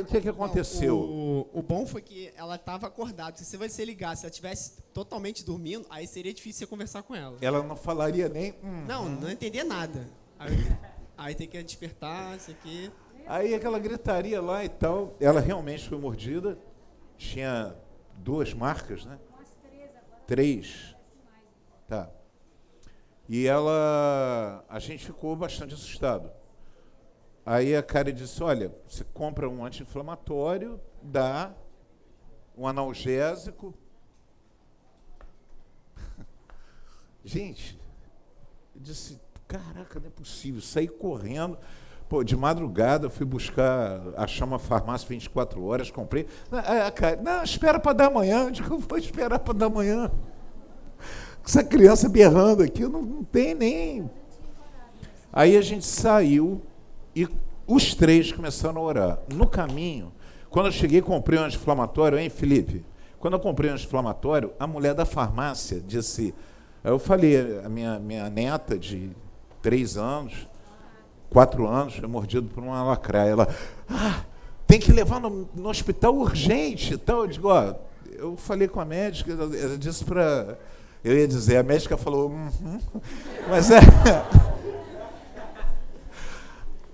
o que aconteceu? O bom foi que ela estava acordada. Se você ligar, se ela estivesse totalmente dormindo, aí seria difícil você conversar com ela. Ela não falaria nem... Não entendia nada. Aí tem que despertar, isso aqui. Aí aquela gritaria lá e tal, ela realmente foi mordida, tinha 2 marcas, né? 3. Tá. E a gente ficou bastante assustado. Aí a Karen disse, olha, você compra um anti-inflamatório, dá um analgésico. Gente, eu disse, caraca, não é possível, saí correndo. Pô, de madrugada eu fui achar uma farmácia 24 horas, comprei. Não, espera para dar amanhã. Eu digo, eu vou esperar para dar amanhã. Essa criança berrando aqui, não tem nem... Aí a gente saiu e os 3 começaram a orar. No caminho, quando eu cheguei, comprei um anti-inflamatório, hein, Felipe? Quando eu comprei um anti-inflamatório, a mulher da farmácia disse... Eu falei, a minha neta de 3 anos... 4 anos, foi mordido por uma lacraia. Ela, tem que levar no hospital urgente. Então, eu digo, eu falei com a médica, ela disse para... Eu ia dizer, a médica falou, mas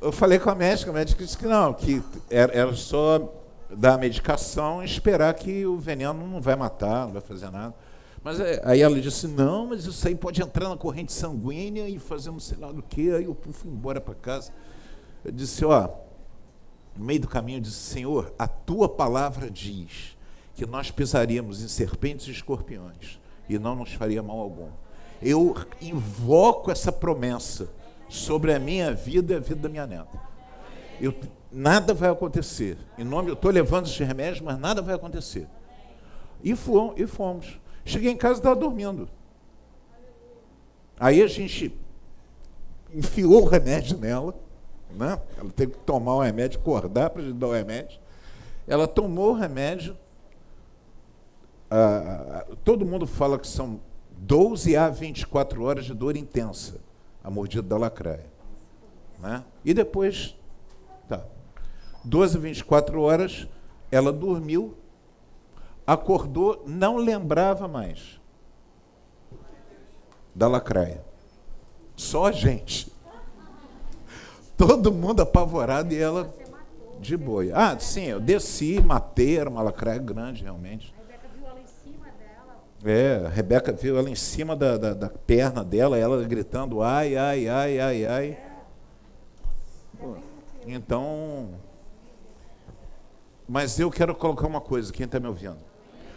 eu falei com a médica disse que não, que era só dar a medicação e esperar que o veneno não vai matar, não vai fazer nada. Mas aí ela disse, não, mas isso aí pode entrar na corrente sanguínea e fazer não sei lá do que. Aí eu fui embora para casa. Eu disse, no meio do caminho, eu disse, Senhor, a tua palavra diz que nós pisaríamos em serpentes e escorpiões e não nos faria mal algum. Eu invoco essa promessa sobre a minha vida e a vida da minha neta. Nada vai acontecer. Eu estou levando esses remédios, mas nada vai acontecer. E fomos. Cheguei em casa e estava dormindo. Aí a gente enfiou o remédio nela, né? Ela teve que tomar o remédio, acordar para a gente dar o remédio. Ela tomou o remédio. Todo mundo fala que são 12 a 24 horas de dor intensa, a mordida da lacraia. Né? E depois, 12 a 24 horas, ela dormiu, acordou, não lembrava mais da lacraia. Só a gente. Todo mundo apavorado e ela de boa. Sim, eu desci, matei, era uma lacraia grande, realmente. A Rebeca viu ela em cima dela. A Rebeca viu ela em cima da perna dela, ela gritando, ai, ai, ai, ai, ai. Então, mas eu quero colocar uma coisa, quem está me ouvindo?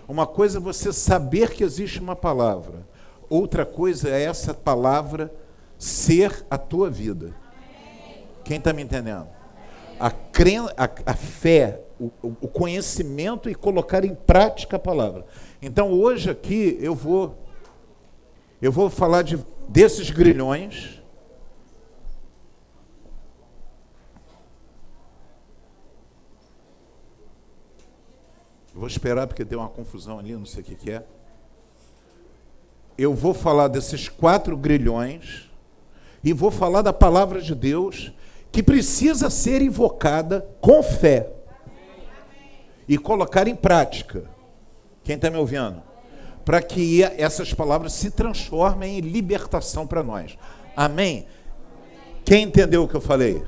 Uma coisa é você saber que existe uma palavra. Outra coisa é essa palavra ser a tua vida. Quem está me entendendo? A fé, o conhecimento e colocar em prática a palavra. Então, hoje aqui, eu vou falar desses grilhões. Vou esperar porque tem uma confusão ali, não sei o que é. Eu vou falar desses 4 grilhões e vou falar da palavra de Deus que precisa ser invocada com fé e colocar em prática. Quem está me ouvindo? Para que essas palavras se transformem em libertação para nós. Amém? Quem entendeu o que eu falei?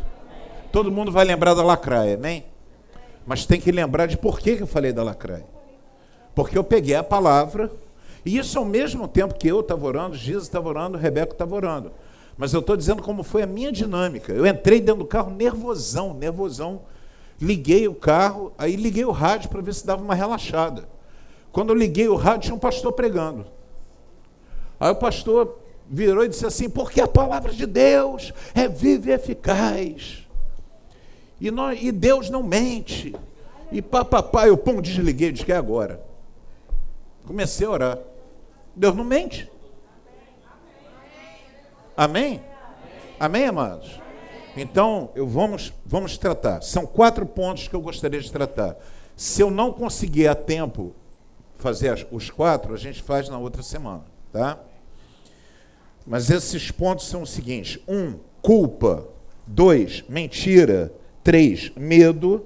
Todo mundo vai lembrar da lacraia, amém? Mas tem que lembrar de por que eu falei da lacraia. Porque eu peguei a palavra, e isso ao mesmo tempo que eu estava orando, Jesus estava orando, Rebeca estava orando. Mas eu estou dizendo como foi a minha dinâmica. Eu entrei dentro do carro nervosão. Liguei o carro, aí liguei o rádio para ver se dava uma relaxada. Quando eu liguei o rádio, tinha um pastor pregando. Aí o pastor virou e disse assim, porque a palavra de Deus é viva e eficaz. E Deus não mente. E papapá, eu desliguei, disse que é agora. Comecei a orar. Deus não mente. Amém? Amém, amados? Então, vamos tratar. São 4 pontos que eu gostaria de tratar. Se eu não conseguir a tempo fazer os 4, a gente faz na outra semana, tá? Mas esses pontos são os seguintes. 1, culpa. 2, mentira. 3, medo.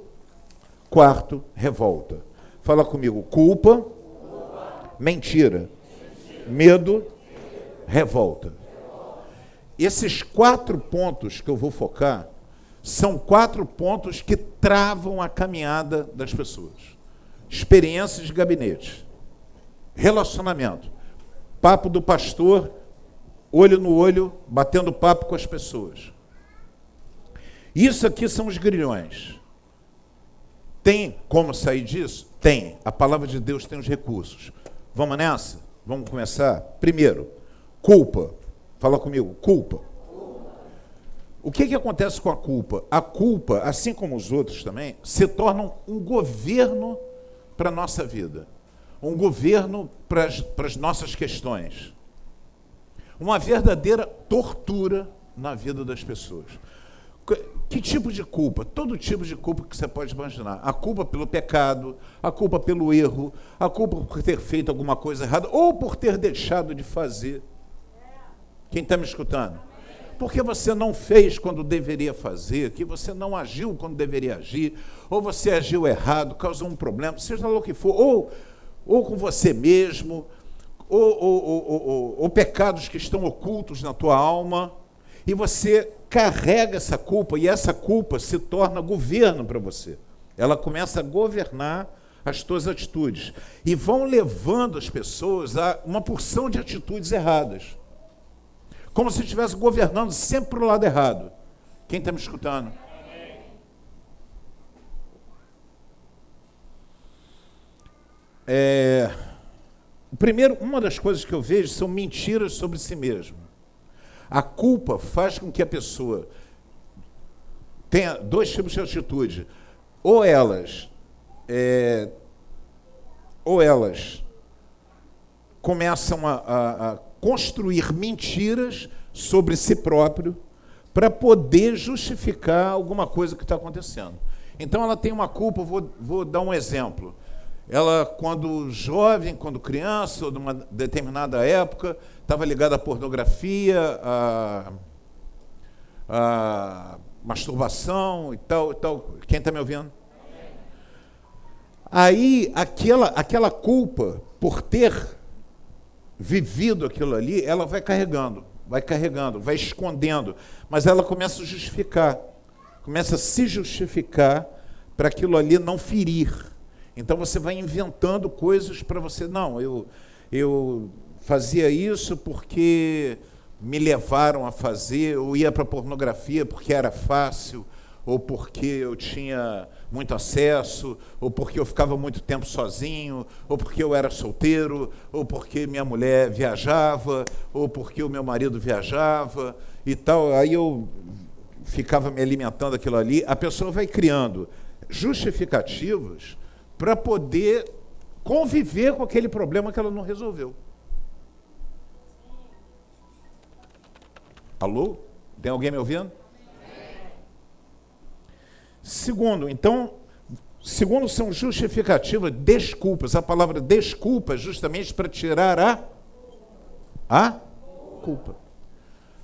Quarto, revolta. Fala comigo, culpa, mentira, medo, revolta. Esses 4 pontos que eu vou focar são 4 pontos que travam a caminhada das pessoas. Experiências de gabinete, relacionamento, papo do pastor, olho no olho, batendo papo com as pessoas. Isso aqui são os grilhões. Tem como sair disso? Tem. A palavra de Deus tem os recursos. Vamos nessa? Vamos começar? Primeiro, culpa. Fala comigo, culpa. O que acontece com a culpa? A culpa, assim como os outros também, se tornam um governo para a nossa vida. Um governo para as nossas questões. Uma verdadeira tortura na vida das pessoas. Que tipo de culpa? Todo tipo de culpa que você pode imaginar. A culpa pelo pecado, a culpa pelo erro, a culpa por ter feito alguma coisa errada ou por ter deixado de fazer. Quem está me escutando? Porque você não fez quando deveria fazer, que você não agiu quando deveria agir, ou você agiu errado, causou um problema, seja lá o que for, ou com você mesmo, ou pecados que estão ocultos na tua alma, e você carrega essa culpa, e essa culpa se torna governo para você. Ela começa a governar as tuas atitudes, e vão levando as pessoas a uma porção de atitudes erradas. Como se estivesse governando sempre para o lado errado. Quem está me escutando? Primeiro, uma das coisas que eu vejo são mentiras sobre si mesmo. A culpa faz com que a pessoa tenha 2 tipos de atitude. Ou elas começam a construir mentiras sobre si próprio para poder justificar alguma coisa que está acontecendo. Então, ela tem uma culpa, vou dar um exemplo. Ela, quando jovem, quando criança, ou numa determinada época, estava ligada à pornografia, à masturbação e tal, e tal. Quem está me ouvindo? Aí, aquela culpa, por ter vivido aquilo ali, ela vai carregando, vai escondendo, mas ela começa a justificar, começa a se justificar para aquilo ali não ferir. Então você vai inventando coisas para você, não, eu fazia isso porque me levaram a fazer, ou ia para a pornografia porque era fácil, ou porque eu tinha muito acesso, ou porque eu ficava muito tempo sozinho, ou porque eu era solteiro, ou porque minha mulher viajava, ou porque o meu marido viajava e tal. Aí eu ficava me alimentando aquilo ali. A pessoa vai criando justificativas para poder conviver com aquele problema que ela não resolveu. Alô? Tem alguém me ouvindo? Segundo são justificativas, desculpas. A palavra desculpa é justamente para tirar a culpa.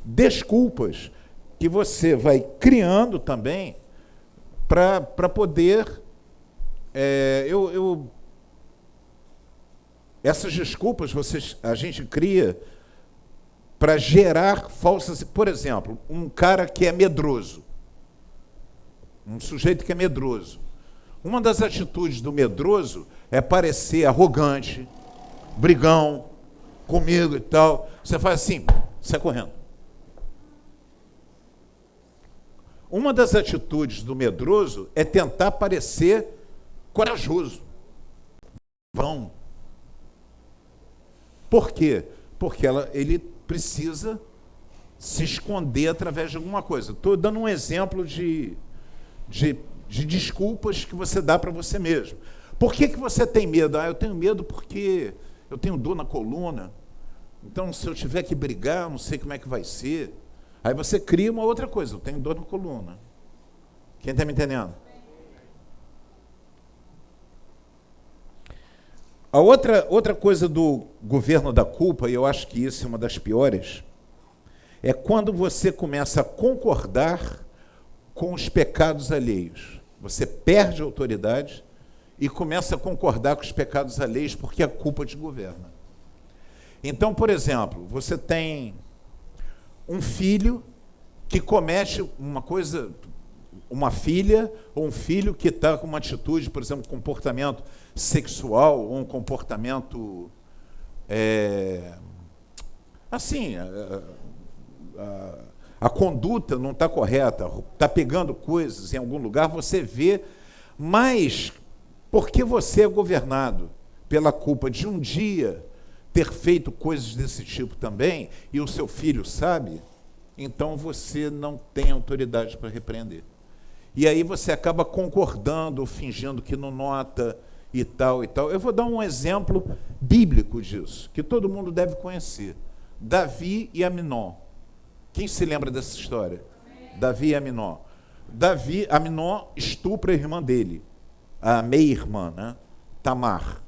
Desculpas que você vai criando também para poder... essas desculpas a gente cria para gerar falsas... Por exemplo, um cara que é medroso. Um sujeito que é medroso. Uma das atitudes do medroso é parecer arrogante, brigão, comigo e tal. Você faz assim, sai correndo. Uma das atitudes do medroso é tentar parecer corajoso. Vão. Por quê? Porque ele precisa se esconder através de alguma coisa. Estou dando um exemplo de desculpas que você dá para você mesmo. Por que você tem medo? Eu tenho medo porque eu tenho dor na coluna. Então, se eu tiver que brigar, eu não sei como é que vai ser. Aí você cria uma outra coisa. Eu tenho dor na coluna. Quem está me entendendo? A outra coisa do governo da culpa, e eu acho que isso é uma das piores, é quando você começa a concordar com os pecados alheios. Você perde a autoridade e começa a concordar com os pecados alheios porque a culpa te governa. Então, por exemplo, você tem um filho que comete uma coisa, uma filha ou um filho que está com uma atitude, por exemplo, comportamento sexual ou um comportamento assim, a conduta não está correta, está pegando coisas em algum lugar, você vê, mas porque você é governado pela culpa de um dia ter feito coisas desse tipo também, e o seu filho sabe, então você não tem autoridade para repreender. E aí você acaba concordando, ou fingindo que não nota, e tal, e tal. Eu vou dar um exemplo bíblico disso, que todo mundo deve conhecer. Davi e Aminon. Quem se lembra dessa história? Amém. Davi e Aminon. Aminon estupra a irmã dele, a meia-irmã, né? Tamar.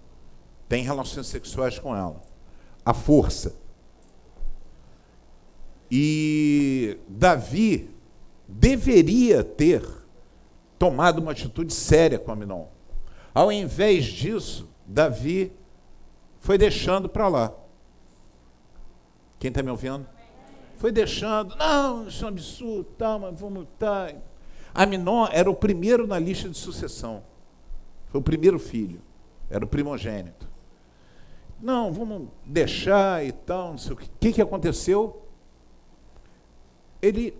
Tem relações sexuais com ela. À força. E Davi deveria ter tomado uma atitude séria com Aminon. Ao invés disso, Davi foi deixando para lá. Quem está me ouvindo? Foi deixando, não, isso é um absurdo, tá, mas vamos lutar. Aminon era o primeiro na lista de sucessão. Foi o primeiro filho, era o primogênito. Não, vamos deixar e tal, não sei o que. O que aconteceu? Ele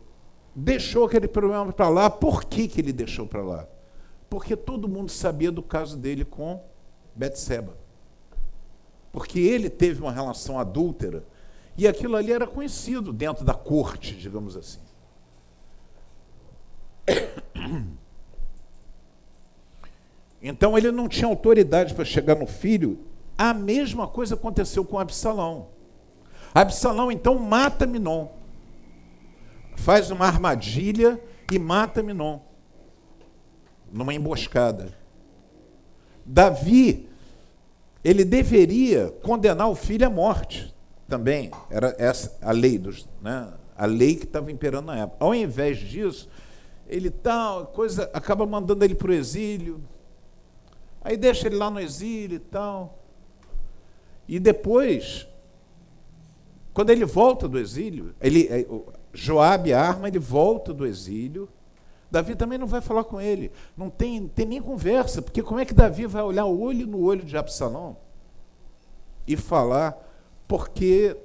deixou aquele problema para lá. Por que ele deixou para lá? Porque todo mundo sabia do caso dele com Betseba. Porque ele teve uma relação adúltera e aquilo ali era conhecido dentro da corte, digamos assim. Então ele não tinha autoridade para chegar no filho. A mesma coisa aconteceu com Absalão. Absalão então mata Aminon. Faz uma armadilha e mata Aminon. Numa emboscada. Davi, ele deveria condenar o filho à morte também. Era essa a lei a lei que estava imperando na época. Ao invés disso, ele acaba mandando ele para o exílio. Aí deixa ele lá no exílio e tal. E depois, quando ele volta do exílio, Joabe arma, ele volta do exílio. Davi também não vai falar com ele. Não tem nem conversa, porque como é que Davi vai olhar olho no olho de Absalão e falar? Porque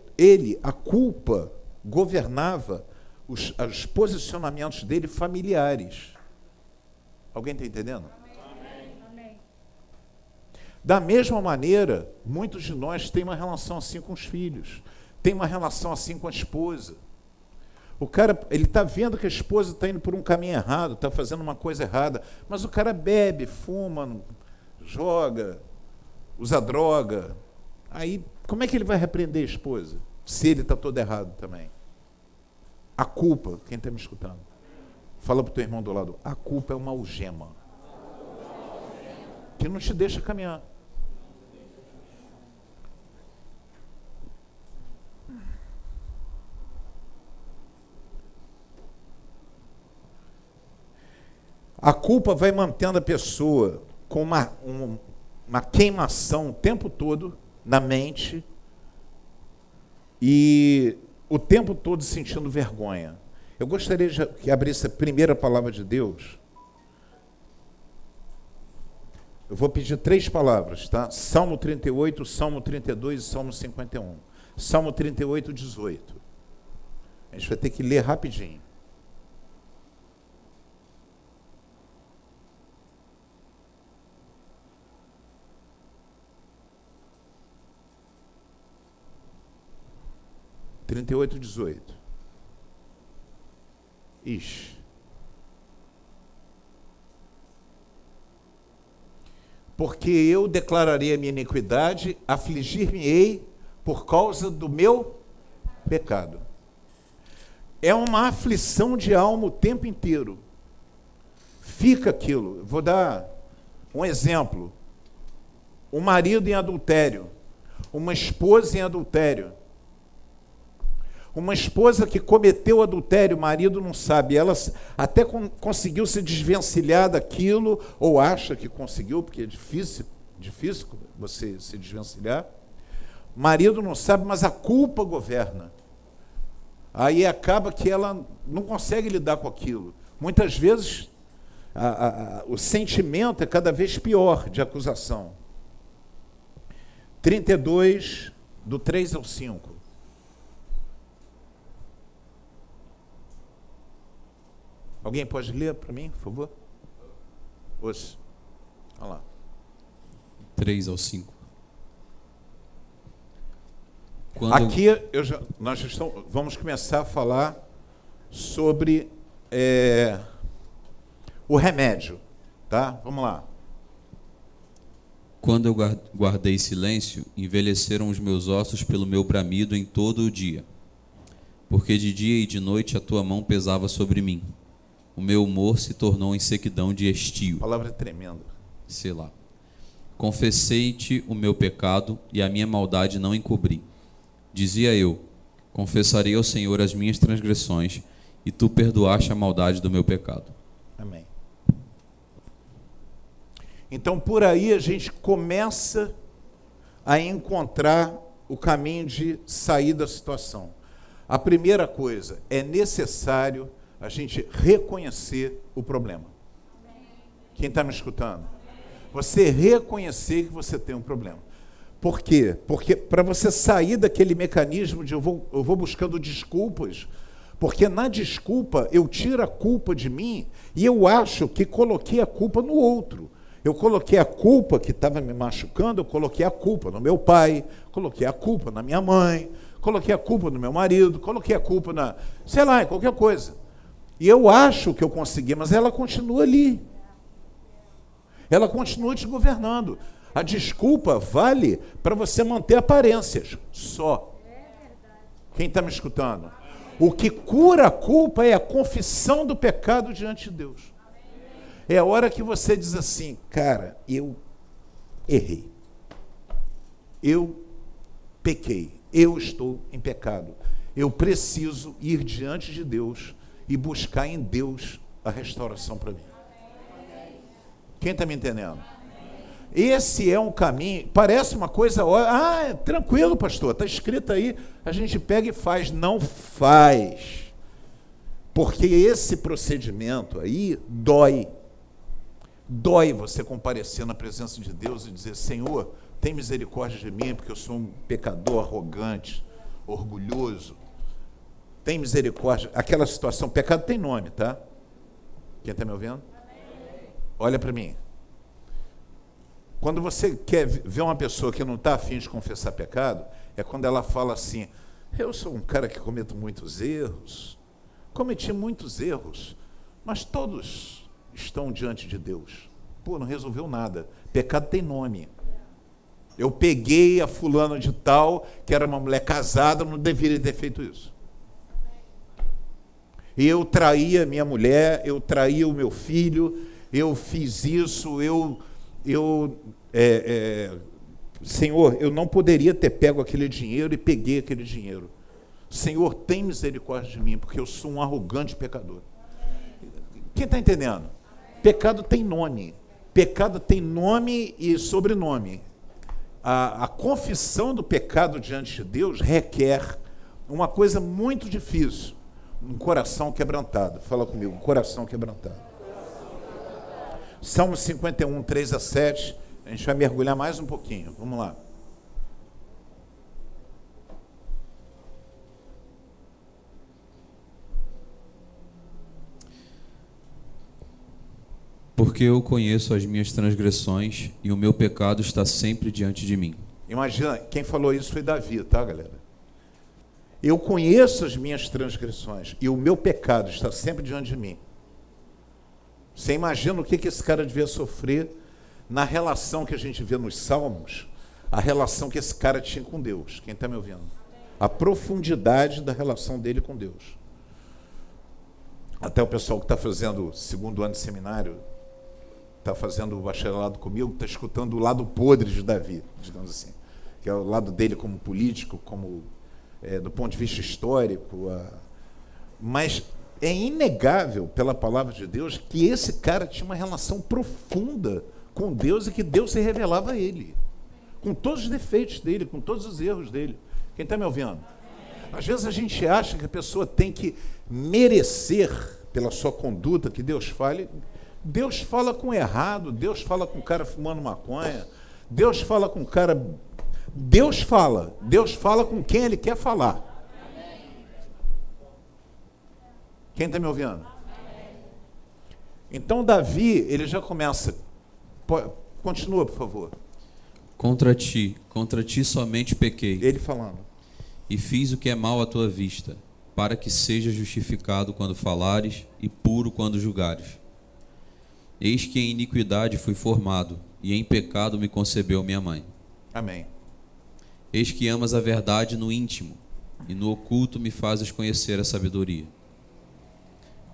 a culpa governava os posicionamentos dele familiares. Alguém está entendendo? Amém. Da mesma maneira, muitos de nós têm uma relação assim com os filhos, tem uma relação assim com a esposa. O cara, ele está vendo que a esposa está indo por um caminho errado, está fazendo uma coisa errada, mas o cara bebe, fuma, joga, usa droga. Aí, como é que ele vai repreender a esposa, se ele está todo errado também? A culpa, quem está me escutando? Fala para o teu irmão do lado, a culpa é uma algema que não te deixa caminhar. A culpa vai mantendo a pessoa com uma queimação o tempo todo na mente e o tempo todo sentindo vergonha. Eu gostaria de que abrisse a primeira palavra de Deus. Eu vou pedir 3 palavras, tá? Salmo 38, Salmo 32 e Salmo 51. Salmo 38, 18. A gente vai ter que ler rapidinho. (38, 18). Ixi. Porque eu declararei a minha iniquidade, afligir-me-ei por causa do meu pecado. É uma aflição de alma o tempo inteiro. Fica aquilo. Vou dar um exemplo. Um marido em adultério, uma esposa em adultério. Uma esposa que cometeu adultério, o marido não sabe, ela até conseguiu se desvencilhar daquilo, ou acha que conseguiu, porque é difícil você se desvencilhar. O marido não sabe, mas a culpa governa. Aí acaba que ela não consegue lidar com aquilo. Muitas vezes, o sentimento é cada vez pior de acusação. 32, do 3 ao 5. Alguém pode ler para mim, por favor? Hoje. Olha lá. 3 ao 5. Aqui vamos começar a falar sobre o remédio. Tá? Vamos lá. Quando eu guardei silêncio, envelheceram os meus ossos pelo meu bramido em todo o dia. Porque de dia e de noite a tua mão pesava sobre mim. O meu humor se tornou em sequidão de estio. A palavra é tremenda. Selá. Confessei-te o meu pecado e a minha maldade não encobri. Dizia eu, confessarei ao Senhor as minhas transgressões, e tu perdoaste a maldade do meu pecado. Amém. Então, por aí a gente começa a encontrar o caminho de sair da situação. A primeira coisa, é necessário a gente reconhecer o problema. Quem está me escutando? Você reconhecer que você tem um problema. Por quê? Porque para você sair daquele mecanismo de eu vou buscando desculpas, porque na desculpa eu tiro a culpa de mim e eu acho que coloquei a culpa no outro. Eu coloquei a culpa que estava me machucando, eu coloquei a culpa no meu pai, coloquei a culpa na minha mãe, coloquei a culpa no meu marido, coloquei a culpa em qualquer coisa. E eu acho que eu consegui, mas ela continua ali. Ela continua te governando. A desculpa vale para você manter aparências, só. Quem está me escutando? O que cura a culpa é a confissão do pecado diante de Deus. É a hora que você diz assim, cara, eu errei. Eu pequei. Eu estou em pecado. Eu preciso ir diante de Deus e buscar em Deus a restauração para mim. Quem está me entendendo? Esse é um caminho, parece uma coisa, tranquilo, pastor, está escrito aí, a gente pega e faz. Não faz. Porque esse procedimento aí dói. Dói você comparecer na presença de Deus e dizer, Senhor, tem misericórdia de mim, porque eu sou um pecador arrogante, orgulhoso. Tem misericórdia. Aquela situação, pecado tem nome, tá? Quem está me ouvindo? Olha para mim. Quando você quer ver uma pessoa que não está afim de confessar pecado, é quando ela fala assim, eu sou um cara que cometo muitos erros, cometi muitos erros, mas todos estão diante de Deus. Pô, não resolveu nada. Pecado tem nome. Eu peguei a fulana de tal, que era uma mulher casada, não deveria ter feito isso. Eu traí a minha mulher, eu traí o meu filho, eu fiz isso, Senhor, eu não poderia ter pego aquele dinheiro e peguei aquele dinheiro. Senhor, tem misericórdia de mim, porque eu sou um arrogante pecador. Quem está entendendo? Pecado tem nome. Pecado tem nome e sobrenome. A confissão do pecado diante de Deus requer uma coisa muito difícil. Um coração quebrantado. Fala comigo, um coração quebrantado. Salmo 51, 3 a 7. A gente vai mergulhar mais um pouquinho. Vamos lá. Porque eu conheço as minhas transgressões e o meu pecado está sempre diante de mim. Imagina, quem falou isso foi Davi, tá, galera? Eu conheço as minhas transgressões e o meu pecado está sempre diante de mim. Você imagina o que esse cara devia sofrer na relação que a gente vê nos Salmos, a relação que esse cara tinha com Deus. Quem está me ouvindo? A profundidade da relação dele com Deus. Até o pessoal que está fazendo o segundo ano de seminário, está fazendo o bacharelado comigo, está escutando o lado podre de Davi, digamos assim, que é o lado dele como político, como do ponto de vista histórico, mas é inegável pela palavra de Deus que esse cara tinha uma relação profunda com Deus e que Deus se revelava a ele, com todos os defeitos dele, com todos os erros dele. Quem está me ouvindo? Às vezes a gente acha que a pessoa tem que merecer pela sua conduta que Deus fale. Deus fala com o errado, Deus fala com o cara fumando maconha, Deus fala com o cara... Deus fala com quem Ele quer falar. Quem está me ouvindo? Então Davi, ele já começa... Continua, por favor. Contra ti somente pequei. Ele falando. E fiz o que é mal à tua vista, para que seja justificado quando falares e puro quando julgares. Eis que em iniquidade fui formado, e em pecado me concebeu minha mãe. Amém. Eis que amas a verdade no íntimo, e no oculto me fazes conhecer a sabedoria.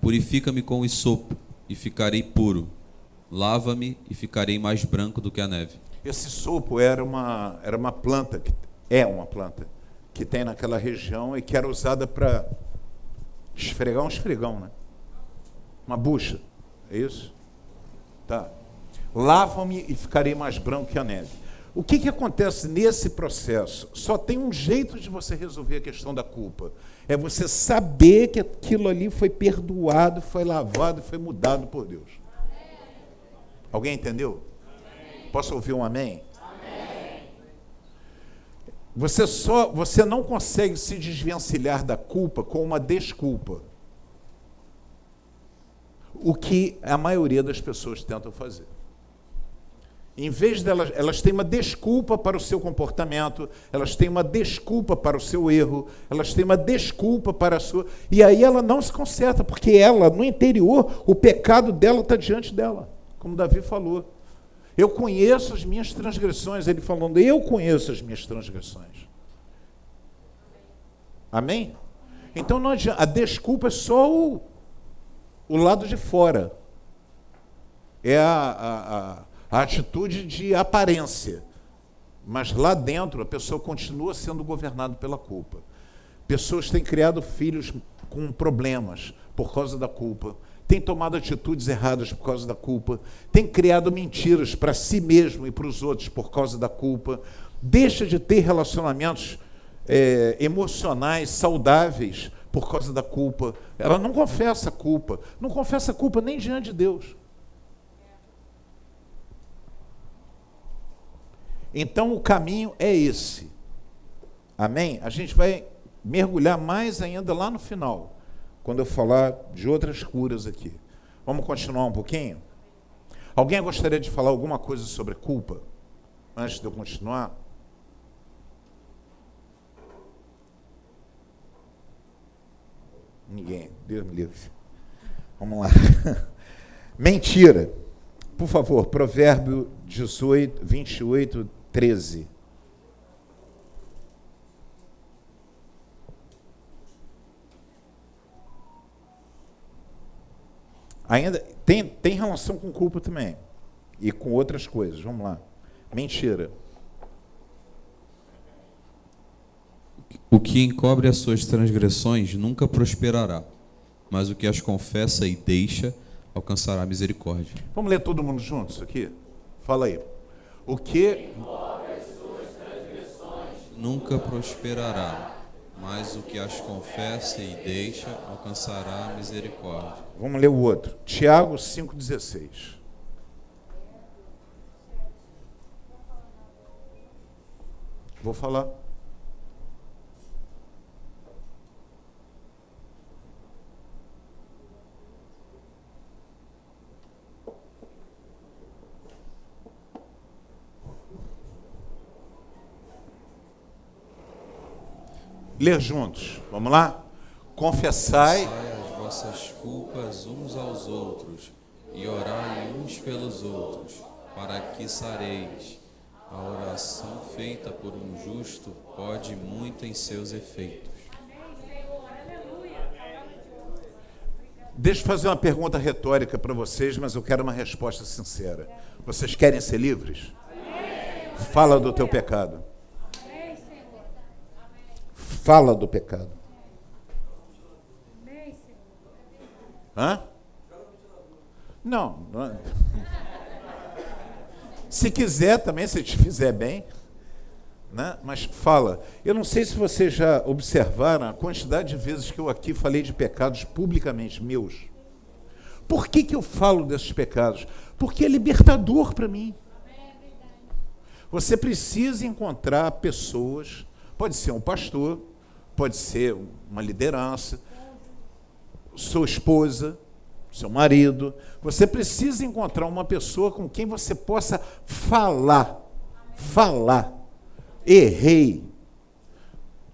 Purifica-me com o sopo, e ficarei puro. Lava-me, e ficarei mais branco do que a neve. Esse sopo era uma planta, é uma planta, que tem naquela região e que era usada para esfregar um esfregão, né? Uma bucha, é isso? Tá. Lava-me e ficarei mais branco que a neve. O que acontece nesse processo? Só tem um jeito de você resolver a questão da culpa. É você saber que aquilo ali foi perdoado, foi lavado, foi mudado por Deus. Alguém entendeu? Posso ouvir um amém? Amém. Você não consegue se desvencilhar da culpa com uma desculpa. O que a maioria das pessoas tentam fazer. Em vez delas, elas têm uma desculpa para o seu comportamento, elas têm uma desculpa para o seu erro, elas têm uma desculpa para a sua... E aí ela não se conserta, porque ela, no interior, o pecado dela está diante dela, como Davi falou. Eu conheço as minhas transgressões, ele falando, eu conheço as minhas transgressões. Amém? Então não adianta, a desculpa é só o lado de fora. É a atitude de aparência. Mas lá dentro a pessoa continua sendo governada pela culpa. Pessoas têm criado filhos com problemas por causa da culpa. Têm tomado atitudes erradas por causa da culpa. Têm criado mentiras para si mesmo e para os outros por causa da culpa. Deixa de ter relacionamentos emocionais saudáveis por causa da culpa. Ela não confessa a culpa. Não confessa a culpa nem diante de Deus. Então o caminho é esse. Amém? A gente vai mergulhar mais ainda lá no final, quando eu falar de outras curas aqui. Vamos continuar um pouquinho? Alguém gostaria de falar alguma coisa sobre culpa? Antes de eu continuar? Ninguém. Deus me livre. Vamos lá. Mentira. Por favor, Provérbio 18, 28, 13. Ainda tem relação com culpa também. E com outras coisas. Vamos lá. Mentira. O que encobre as suas transgressões nunca prosperará, mas o que as confessa e deixa alcançará misericórdia. Vamos ler todo mundo junto isso aqui? Fala aí. O que encobre as suas transgressões nunca prosperará, mas o que as confessa e deixa alcançará misericórdia. Vamos ler o outro. Tiago 5,16. Vou falar. Ler juntos. Vamos lá? Confessai as vossas culpas uns aos outros e orai uns pelos outros, para que sareis. A oração feita por um justo pode muito em seus efeitos. Deixa eu fazer uma pergunta retórica para vocês, mas eu quero uma resposta sincera. Vocês querem ser livres? Fala do teu pecado. fala do pecado. Hã? Não. Se quiser também, se te fizer bem, né? Mas fala. Eu não sei se vocês já observaram a quantidade de vezes que eu aqui falei de pecados publicamente meus. Por que eu falo desses pecados? Porque é libertador para mim. Você precisa encontrar pessoas, pode ser um pastor, pode ser uma liderança, sua esposa, seu marido. Você precisa encontrar uma pessoa com quem você possa falar. Errei,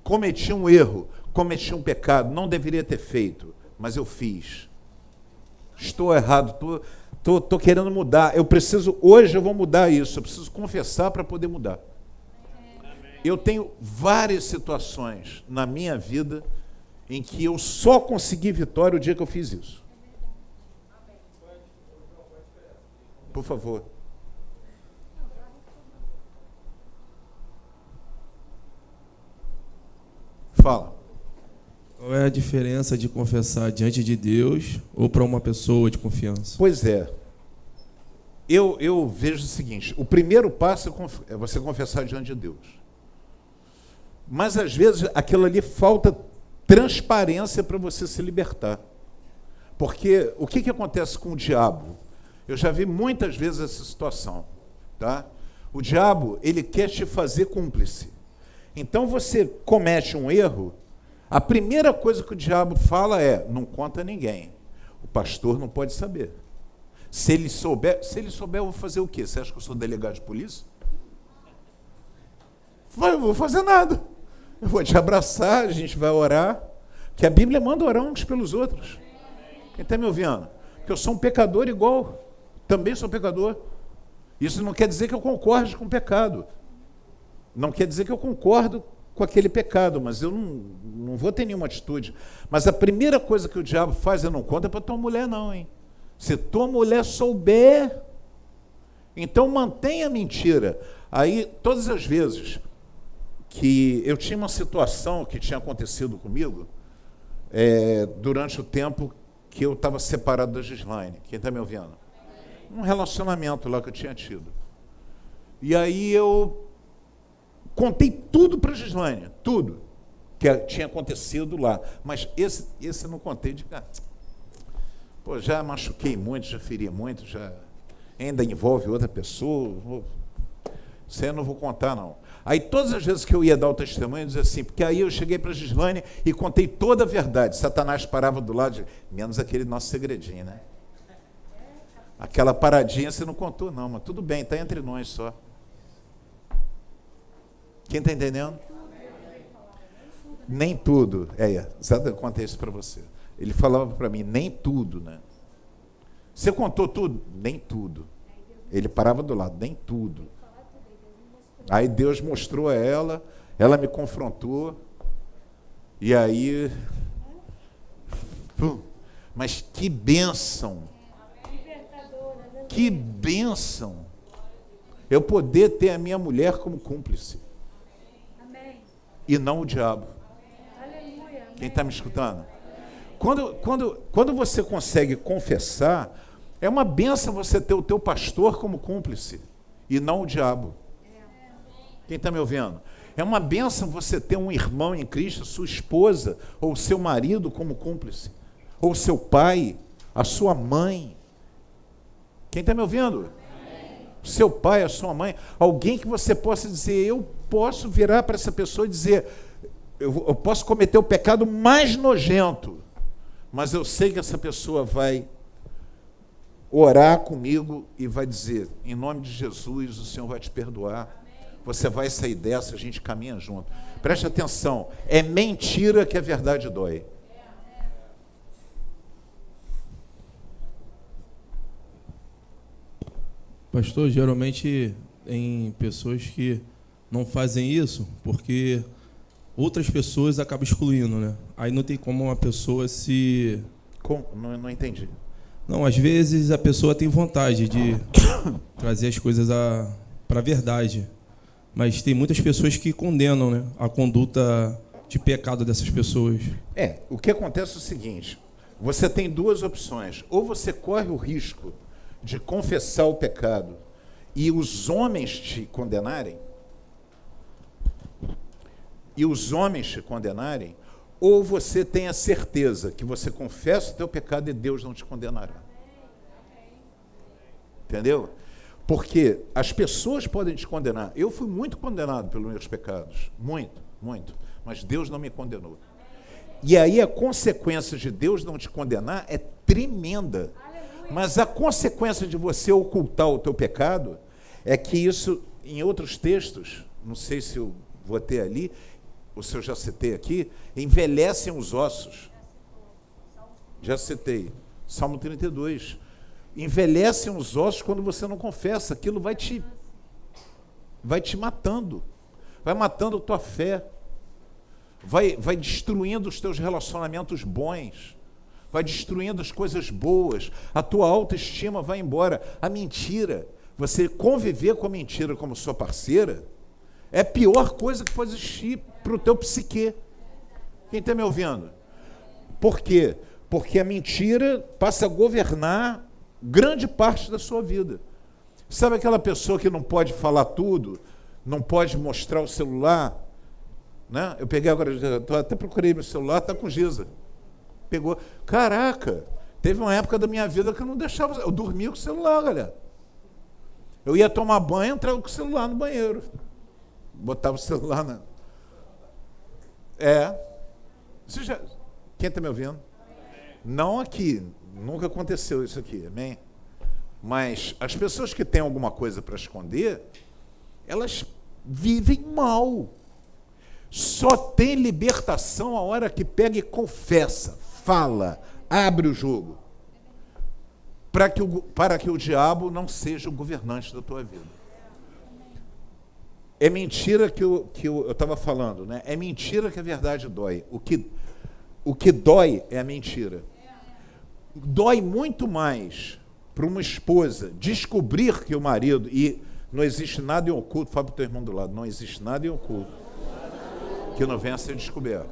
cometi um erro, cometi um pecado, não deveria ter feito, mas eu fiz. Estou errado, estou querendo mudar. Hoje eu vou mudar isso, eu preciso confessar para poder mudar. Eu tenho várias situações na minha vida em que eu só consegui vitória o dia que eu fiz isso. Por favor. Fala. Qual é a diferença de confessar diante de Deus ou para uma pessoa de confiança? Pois é. Eu vejo o seguinte, o primeiro passo é você confessar diante de Deus. Mas, às vezes, aquilo ali falta transparência para você se libertar. Porque o que acontece com o diabo? Eu já vi muitas vezes essa situação. Tá? O diabo, ele quer te fazer cúmplice. Então, você comete um erro, a primeira coisa que o diabo fala é, não conta a ninguém. O pastor não pode saber. Se ele souber, eu vou fazer o quê? Você acha que eu sou delegado de polícia? Eu não vou fazer nada. Eu vou te abraçar, a gente vai orar. Que a Bíblia manda orar uns pelos outros. Quem está me ouvindo? Porque eu sou um pecador igual. Também sou pecador. Isso não quer dizer que eu concorde com o pecado. Não quer dizer que eu concordo com aquele pecado, mas eu não vou ter nenhuma atitude. Mas a primeira coisa que o diabo faz, não conta para tua mulher não, hein? Se tua mulher souber, então mantenha a mentira. Aí, todas as vezes que eu tinha uma situação que tinha acontecido comigo, durante o tempo que eu estava separado da Gislaine, quem está me ouvindo? Um relacionamento lá que eu tinha tido. E aí eu contei tudo para a Gislaine, tudo que tinha acontecido lá. Mas esse eu não contei de cá. Pô, já machuquei muito, já feri muito, já ainda envolve outra pessoa. Isso aí eu não vou contar, não. Aí todas as vezes que eu ia dar o testemunho, eu dizia assim, porque aí eu cheguei para a Gislaine e contei toda a verdade. Satanás parava do lado, menos aquele nosso segredinho, né? Aquela paradinha você não contou, não, mas tudo bem, está entre nós só. Quem está entendendo? Nem tudo. Eu contei isso para você. Ele falava para mim, nem tudo, né? Você contou tudo? Nem tudo. Ele parava do lado, nem tudo. Aí Deus mostrou a ela me confrontou, e aí... Mas que bênção! Que bênção! Eu poder ter a minha mulher como cúmplice. E não o diabo. Quem está me escutando? Quando você consegue confessar, é uma bênção você ter o teu pastor como cúmplice e não o diabo. Quem está me ouvindo? É uma bênção você ter um irmão em Cristo, sua esposa ou seu marido como cúmplice, ou seu pai, a sua mãe. Quem está me ouvindo? Seu pai, a sua mãe, alguém que você possa dizer, eu posso virar para essa pessoa e dizer, eu posso cometer o pecado mais nojento, mas eu sei que essa pessoa vai orar comigo e vai dizer, em nome de Jesus, o Senhor vai te perdoar, você vai sair dessa, a gente caminha junto. Preste atenção, é mentira que a verdade dói. Pastor, geralmente tem pessoas que não fazem isso porque outras pessoas acabam excluindo, né? Aí não tem como uma pessoa se... Não entendi. Não, às vezes a pessoa tem vontade de trazer as coisas para a verdade, mas tem muitas pessoas que condenam, né, a conduta de pecado dessas pessoas? O que acontece é o seguinte, você tem duas opções. Ou você corre o risco de confessar o pecado e os homens te condenarem, ou você tem a certeza que você confessa o teu pecado e Deus não te condenará. Entendeu? Porque as pessoas podem te condenar. Eu fui muito condenado pelos meus pecados. Muito, muito. Mas Deus não me condenou. E aí a consequência de Deus não te condenar é tremenda. Mas a consequência de você ocultar o teu pecado é que isso, em outros textos, não sei se eu vou ter ali, ou se eu já citei aqui, envelhecem os ossos. Já citei. Salmo 32. Envelhecem os ossos quando você não confessa. Aquilo vai te matando. Vai matando a tua fé. Vai destruindo os teus relacionamentos bons. Vai destruindo as coisas boas. A tua autoestima vai embora. A mentira, você conviver com a mentira como sua parceira, é a pior coisa que pode existir para o teu psique. Quem está me ouvindo? Por quê? Porque a mentira passa a governar grande parte da sua vida. Sabe aquela pessoa que não pode falar tudo, não pode mostrar o celular? Né? Eu peguei agora, até procurei meu celular, está com Giza. Pegou. Caraca, teve uma época da minha vida que eu não deixava, eu dormia com o celular, galera. Eu ia tomar banho, entrava com o celular no banheiro. Botava o celular na... Quem está me ouvindo? Não aqui, nunca aconteceu isso aqui, amém? Mas as pessoas que têm alguma coisa para esconder, elas vivem mal. Só tem libertação a hora que pega e confessa, fala, abre o jogo, para que o diabo não seja o governante da tua vida. É mentira que eu estava falando, né? É mentira que a verdade dói. O que dói é a mentira. Dói muito mais para uma esposa descobrir que o marido, e não existe nada em oculto, fala para o teu irmão do lado, não existe nada em oculto que não venha a ser descoberto.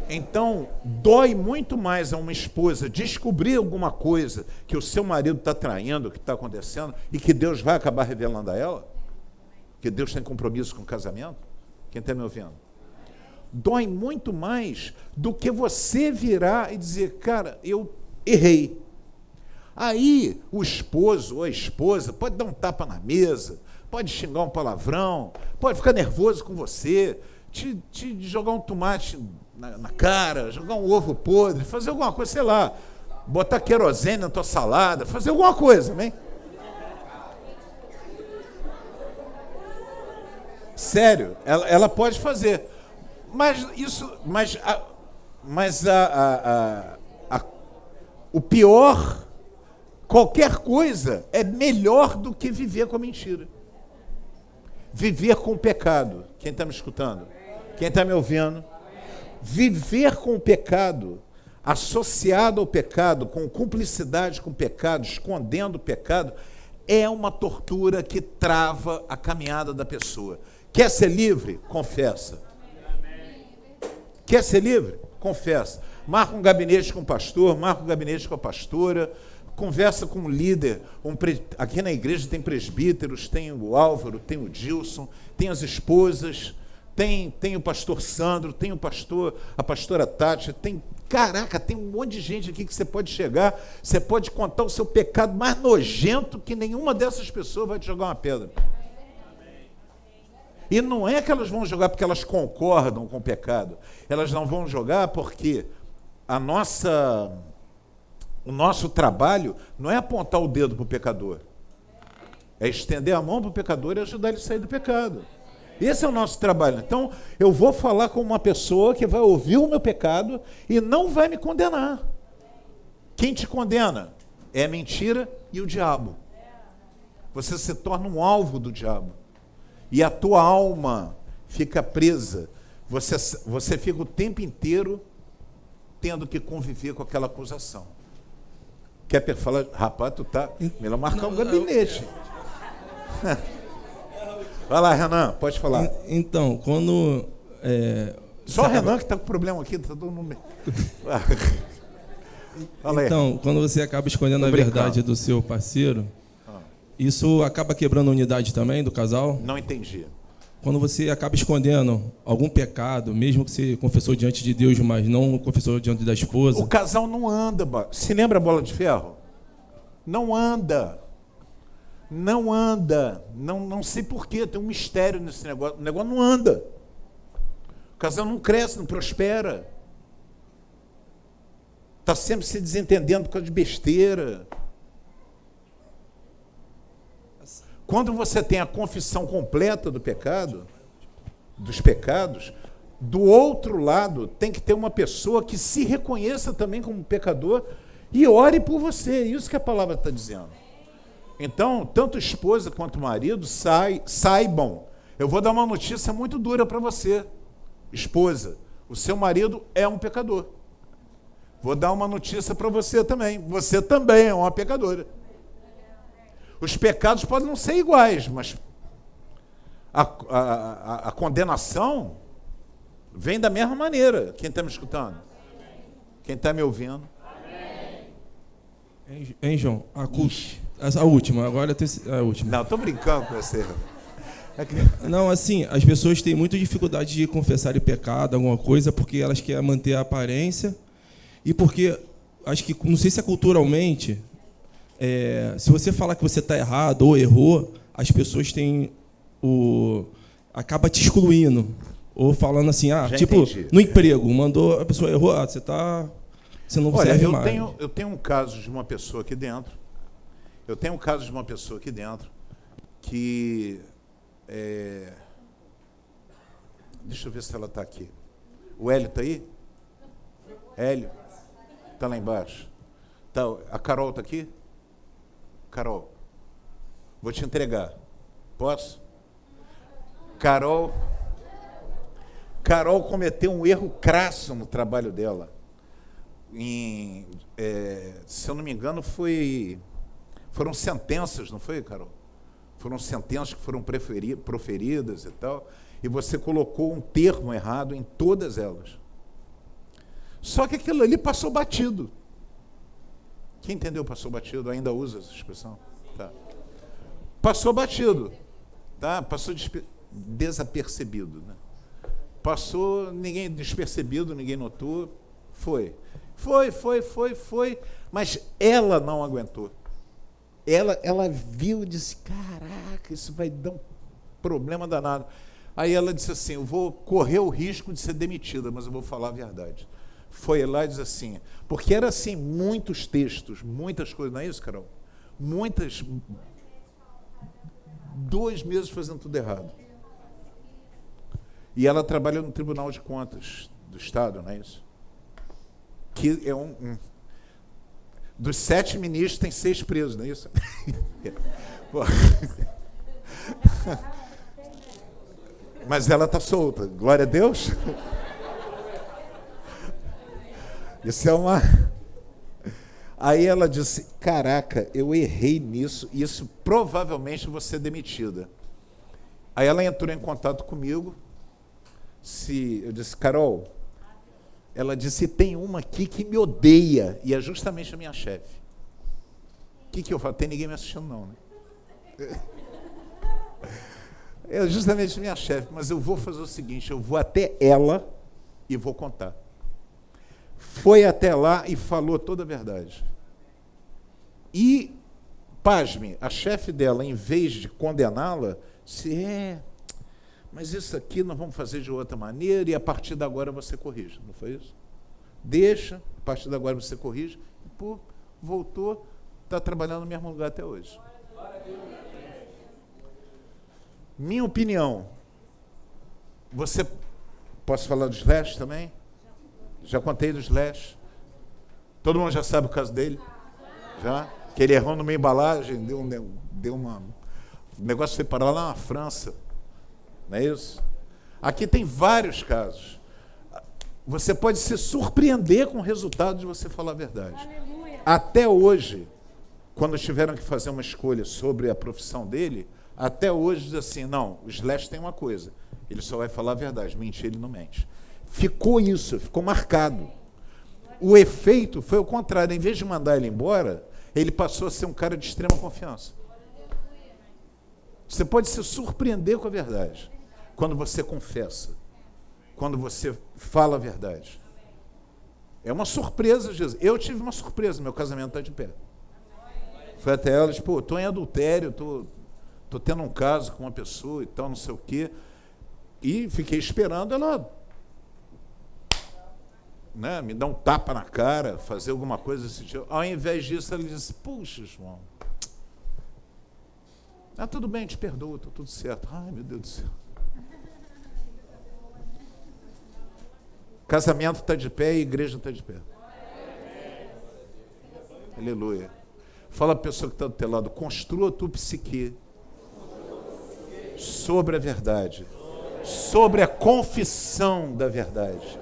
Então, dói muito mais a uma esposa descobrir alguma coisa que o seu marido está traindo, que está acontecendo, e que Deus vai acabar revelando a ela, que Deus tem compromisso com o casamento. Quem está me ouvindo? Dói muito mais do que você virar e dizer, cara, eu errei. Aí o esposo ou a esposa pode dar um tapa na mesa, pode xingar um palavrão, pode ficar nervoso com você, te jogar um tomate na cara, jogar um ovo podre, fazer alguma coisa, sei lá, botar querosene na tua salada, fazer alguma coisa, né? Sério, ela pode fazer. O pior, qualquer coisa é melhor do que viver com a mentira. Viver com o pecado. Quem está me escutando? Quem está me ouvindo? Viver com o pecado, associado ao pecado, com cumplicidade com o pecado, escondendo o pecado, é uma tortura que trava a caminhada da pessoa. Quer ser livre? Confessa. Quer ser livre? Confessa. Marca um gabinete com o pastor, marca um gabinete com a pastora, conversa com um líder. Aqui na igreja tem presbíteros, tem o Álvaro, tem o Dilson, tem as esposas, tem o pastor Sandro, tem a pastora Tati, tem um monte de gente aqui que você pode chegar, você pode contar o seu pecado mais nojento, que nenhuma dessas pessoas vai te jogar uma pedra. E não é que elas vão jogar porque elas concordam com o pecado. Elas não vão jogar porque o nosso trabalho não é apontar o dedo para o pecador. É estender a mão para o pecador e ajudar ele a sair do pecado. Esse é o nosso trabalho. Então, eu vou falar com uma pessoa que vai ouvir o meu pecado e não vai me condenar. Quem te condena é a mentira e o diabo. Você se torna um alvo do diabo. E a tua alma fica presa. Você fica o tempo inteiro tendo que conviver com aquela acusação. Quer falar? Rapaz, tu tá... Melhor marcar um gabinete. Vai lá, Renan, pode falar. Então, quando Só o Renan que está com problema aqui, está todo mundo... Então, quando você acaba escondendo a verdade do seu parceiro, isso acaba quebrando a unidade também do casal? Não entendi. Quando você acaba escondendo algum pecado, mesmo que você confessou diante de Deus, mas não confessou diante da esposa... O casal não anda. Se lembra a bola de ferro? Não anda. Não anda. Não sei porquê, tem um mistério nesse negócio. O negócio não anda. O casal não cresce, não prospera. Está sempre se desentendendo por causa de besteira. Quando você tem a confissão completa do pecado, dos pecados, do outro lado tem que ter uma pessoa que se reconheça também como pecador e ore por você. Isso que a palavra está dizendo. Então, tanto esposa quanto marido saibam. Eu vou dar uma notícia muito dura para você, esposa. O seu marido é um pecador. Vou dar uma notícia para você também. Você também é uma pecadora. Os pecados podem não ser iguais, mas a condenação vem da mesma maneira. Quem está me escutando? Quem está me ouvindo? Hein, João? A última, agora a última. Não, estou brincando com você. Não, assim, as pessoas têm muita dificuldade de confessar pecado, alguma coisa, porque elas querem manter a aparência e porque, acho que, não sei se é culturalmente, se você falar que você está errado ou errou, as pessoas têm acaba te excluindo. Ou falando assim, tipo, entendi. No emprego, mandou, a pessoa errou, você não serve mais. Eu tenho um caso de uma pessoa aqui dentro, que... deixa eu ver se ela está aqui. O Hélio está aí? Hélio? Está lá embaixo. Tá, a Carol está aqui? Carol, vou te entregar. Posso? Carol cometeu um erro crasso no trabalho dela. Se eu não me engano, foram sentenças, não foi, Carol? Foram sentenças que foram proferidas e tal, e você colocou um termo errado em todas elas. Só que aquilo ali passou batido. Quem entendeu passou batido? Ainda usa essa expressão? Tá. Passou batido. Tá? Passou desapercebido. Né? Passou, ninguém despercebido, ninguém notou. Foi, mas ela não aguentou. Ela viu e disse, caraca, isso vai dar um problema danado. Aí ela disse assim, eu vou correr o risco de ser demitida, mas eu vou falar a verdade. Foi lá e disse assim, porque era assim, muitos textos, muitas coisas, não é isso, Carol? 2 meses fazendo tudo errado. E ela trabalha no Tribunal de Contas do Estado, não é isso? Que é dos 7 ministros, tem 6 presos, não é isso? Mas ela está solta, glória a Deus. Isso é uma... Aí ela disse, caraca, eu errei nisso, e isso provavelmente vou ser demitida. Aí ela entrou em contato comigo, eu disse, Carol, ela disse, tem uma aqui que me odeia, e é justamente a minha chefe. O que eu falo? Tem ninguém me assistindo não, né? É justamente a minha chefe, mas eu vou fazer o seguinte, eu vou até ela e vou contar. Foi até lá e falou toda a verdade. E, pasme, a chefe dela, em vez de condená-la, mas isso aqui nós vamos fazer de outra maneira e a partir de agora você corrige. Não foi isso? Deixa, a partir de agora você corrige. E, voltou, está trabalhando no mesmo lugar até hoje. Minha opinião, posso falar dos Slash também? Já contei dos Slash. Todo mundo já sabe o caso dele? Já? Que ele errou numa embalagem, o negócio foi parar lá na França. Não é isso? Aqui tem vários casos. Você pode se surpreender com o resultado de você falar a verdade. Aleluia. Até hoje, quando tiveram que fazer uma escolha sobre a profissão dele, até hoje diz assim, não, o Slash tem uma coisa, ele só vai falar a verdade, mentir ele não mente. ficou isso, ficou marcado. O efeito foi o contrário. Em vez de mandar ele embora, ele passou a ser um cara de extrema confiança. Você pode se surpreender com a verdade quando você confessa, quando você fala a verdade. É uma surpresa, Jesus. Eu tive uma surpresa, meu casamento está de pé. Foi até ela, tipo, estou em adultério, estou tendo um caso com uma pessoa e tal, não sei o quê. E fiquei esperando ela, né, me dar um tapa na cara, fazer alguma coisa desse tipo. Ao invés disso, ela disse, puxa, João, tudo bem, te perdoo, está tudo certo. Ai, meu Deus do céu. Casamento está de pé e a igreja está de pé. Aleluia. Fala para a pessoa que está do teu lado, construa a tua psique sobre a verdade, sobre a confissão da verdade.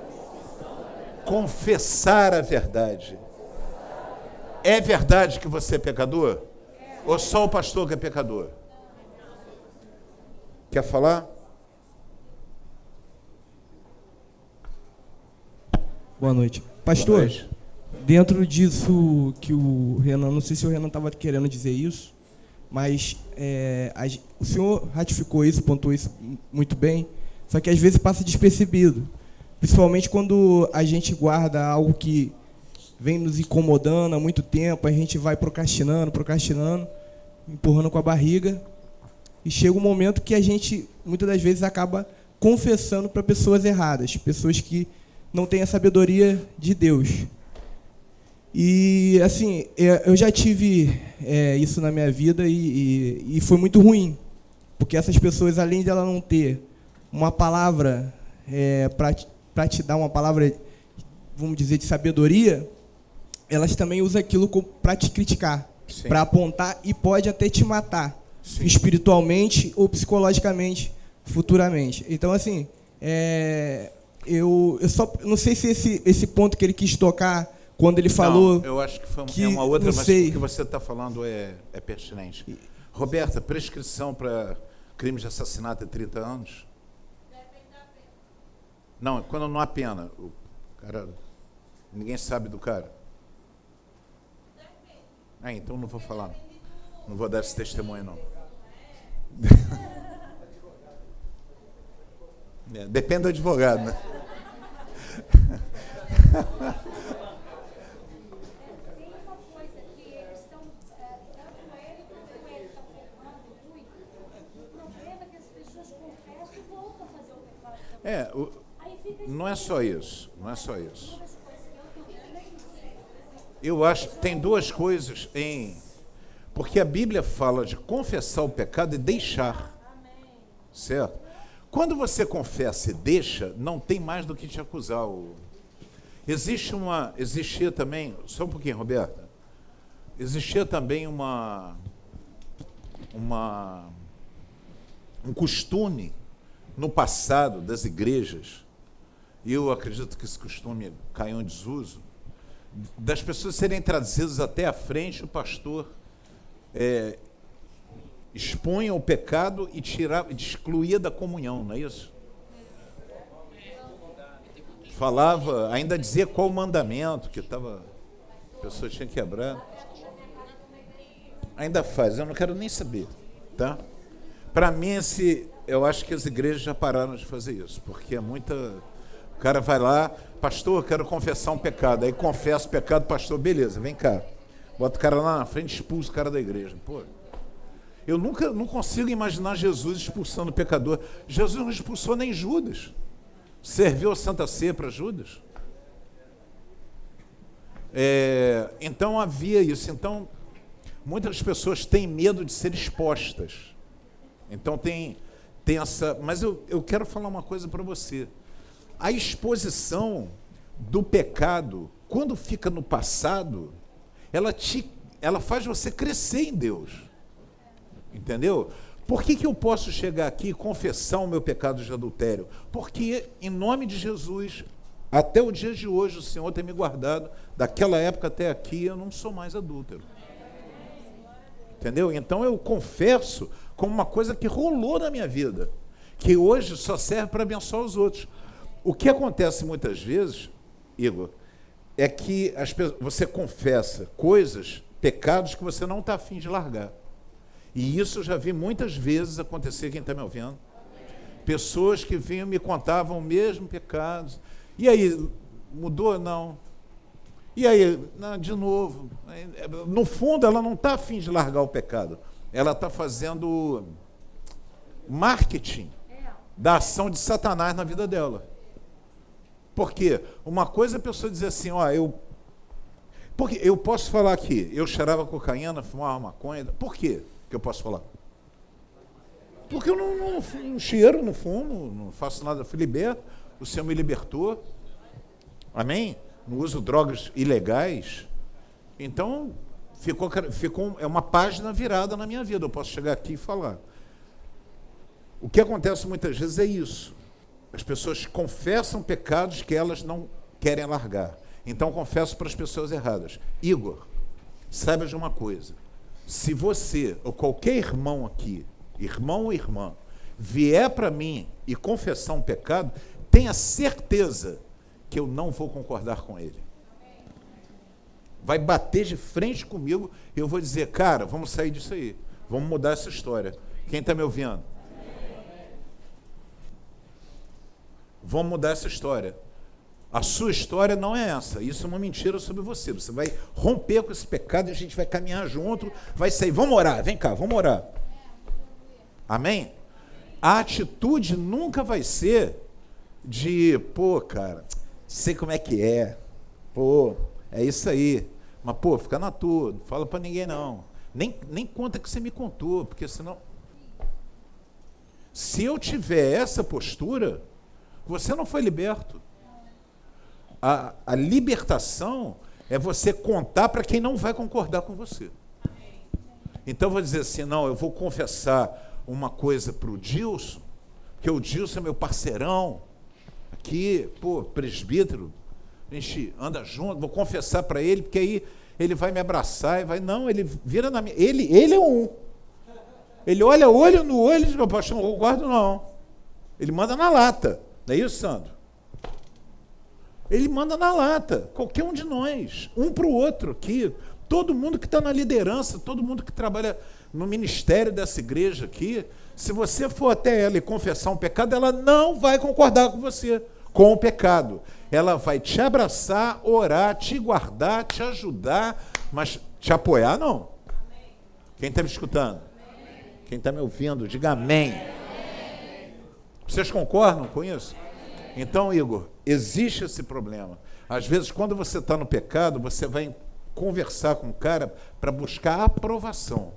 Confessar a verdade. É verdade que você é pecador? Ou só o pastor que é pecador? Quer falar? Boa noite. Pastor, Boa noite. Dentro disso que o Renan, não sei se o Renan estava querendo dizer isso, mas o senhor ratificou isso, pontuou isso muito bem, só que às vezes passa despercebido, principalmente quando a gente guarda algo que vem nos incomodando há muito tempo, a gente vai procrastinando, empurrando com a barriga, e chega um momento que a gente, muitas das vezes, acaba confessando para pessoas erradas, pessoas que não têm a sabedoria de Deus. E, assim, eu já tive isso na minha vida e foi muito ruim, porque essas pessoas, além de ela não ter uma palavra para te dar uma palavra, vamos dizer, de sabedoria, elas também usam aquilo para te criticar, para apontar e pode até te matar, sim, espiritualmente ou psicologicamente, futuramente. Então, assim, eu só não sei se esse ponto que ele quis tocar, quando ele falou... Não, eu acho que foi uma outra, mas o que você está falando é pertinente. Roberta, prescrição para crime de assassinato é 30 anos? Não, quando não há pena. O cara, ninguém sabe do cara. Então não vou falar. Não vou dar esse testemunho, não. Depende do advogado, né? Não é só isso, não é só isso. Eu acho que tem duas coisas porque a Bíblia fala de confessar o pecado e deixar, certo? Quando você confessa e deixa, não tem mais do que te acusar. Existia também, só um pouquinho, Roberta, existia também um costume no passado das igrejas, e eu acredito que esse costume caiu em desuso, das pessoas serem trazidas até a frente, o pastor expunha o pecado e excluía da comunhão, não é isso? Falava, ainda dizia qual o mandamento que a pessoa tinha que quebrar. Ainda faz, eu não quero nem saber, tá? Para mim, eu acho que as igrejas já pararam de fazer isso, porque é muita... O cara vai lá, pastor, eu quero confessar um pecado. Aí confessa o pecado, pastor, beleza, vem cá. Bota o cara lá na frente, expulsa o cara da igreja. Pô, eu não consigo imaginar Jesus expulsando o pecador. Jesus não expulsou nem Judas. Serviu a Santa Ceia para Judas. Então havia isso. Então, muitas pessoas têm medo de ser expostas. Então tem essa... Mas eu quero falar uma coisa para você. A exposição do pecado, quando fica no passado, ela faz você crescer em Deus. Entendeu? Por que eu posso chegar aqui e confessar o meu pecado de adultério? Porque, em nome de Jesus, até o dia de hoje, o Senhor tem me guardado, daquela época até aqui, eu não sou mais adúltero. Entendeu? Então eu confesso como uma coisa que rolou na minha vida, que hoje só serve para abençoar os outros. O que acontece muitas vezes, Igor, é que você confessa coisas, pecados que você não está afim de largar. E isso eu já vi muitas vezes acontecer, quem está me ouvindo. Pessoas que vinham e me contavam o mesmo pecado. E aí, mudou? Não. E aí, não, de novo. No fundo, ela não está afim de largar o pecado. Ela está fazendo marketing da ação de Satanás na vida dela. Por quê? Uma coisa é a pessoa dizer assim, porque eu posso falar aqui, eu cheirava cocaína, fumava maconha. Por quê que eu posso falar? Porque eu não cheiro, não fumo, não faço nada, eu fui liberto, o Senhor me libertou. Amém? Não uso drogas ilegais. Então, é uma página virada na minha vida, eu posso chegar aqui e falar. O que acontece muitas vezes é isso. As pessoas confessam pecados que elas não querem largar. Então, confesso para as pessoas erradas. Igor, saiba de uma coisa. Se você, ou qualquer irmão aqui, irmão ou irmã, vier para mim e confessar um pecado, tenha certeza que eu não vou concordar com ele. Vai bater de frente comigo e eu vou dizer, cara, vamos sair disso aí. Vamos mudar essa história. Quem está me ouvindo? Vamos mudar essa história. A sua história não é essa. Isso é uma mentira sobre você. Você vai romper com esse pecado e a gente vai caminhar junto, vai sair. Vamos orar, vem cá, vamos orar. Amém? A atitude nunca vai ser de, cara, sei como é que é. É isso aí. Mas, fica na tua, não fala para ninguém não. Nem conta que você me contou, porque senão... Se eu tiver essa postura, você não foi liberto. A libertação é você contar para quem não vai concordar com você. Então, eu vou dizer assim, não, eu vou confessar uma coisa para o Dilson, porque o Dilson é meu parceirão, aqui, presbítero, a gente anda junto, vou confessar para ele, porque aí ele vai me abraçar, ele vira na minha... Ele é um. Ele olha olho no olho e diz, meu pastor, não concordo não. Ele manda na lata. Não é isso, Sandro? Ele manda na lata. Qualquer um de nós. Um para o outro aqui. Todo mundo que está na liderança, todo mundo que trabalha no ministério dessa igreja aqui, se você for até ela e confessar um pecado, ela não vai concordar com você, com o pecado. Ela vai te abraçar, orar, te guardar, te ajudar, mas te apoiar, não. Quem está me escutando? Quem está me ouvindo, diga amém. Vocês concordam com isso? Então, Igor, existe esse problema. Às vezes, quando você está no pecado, você vai conversar com o cara para buscar aprovação.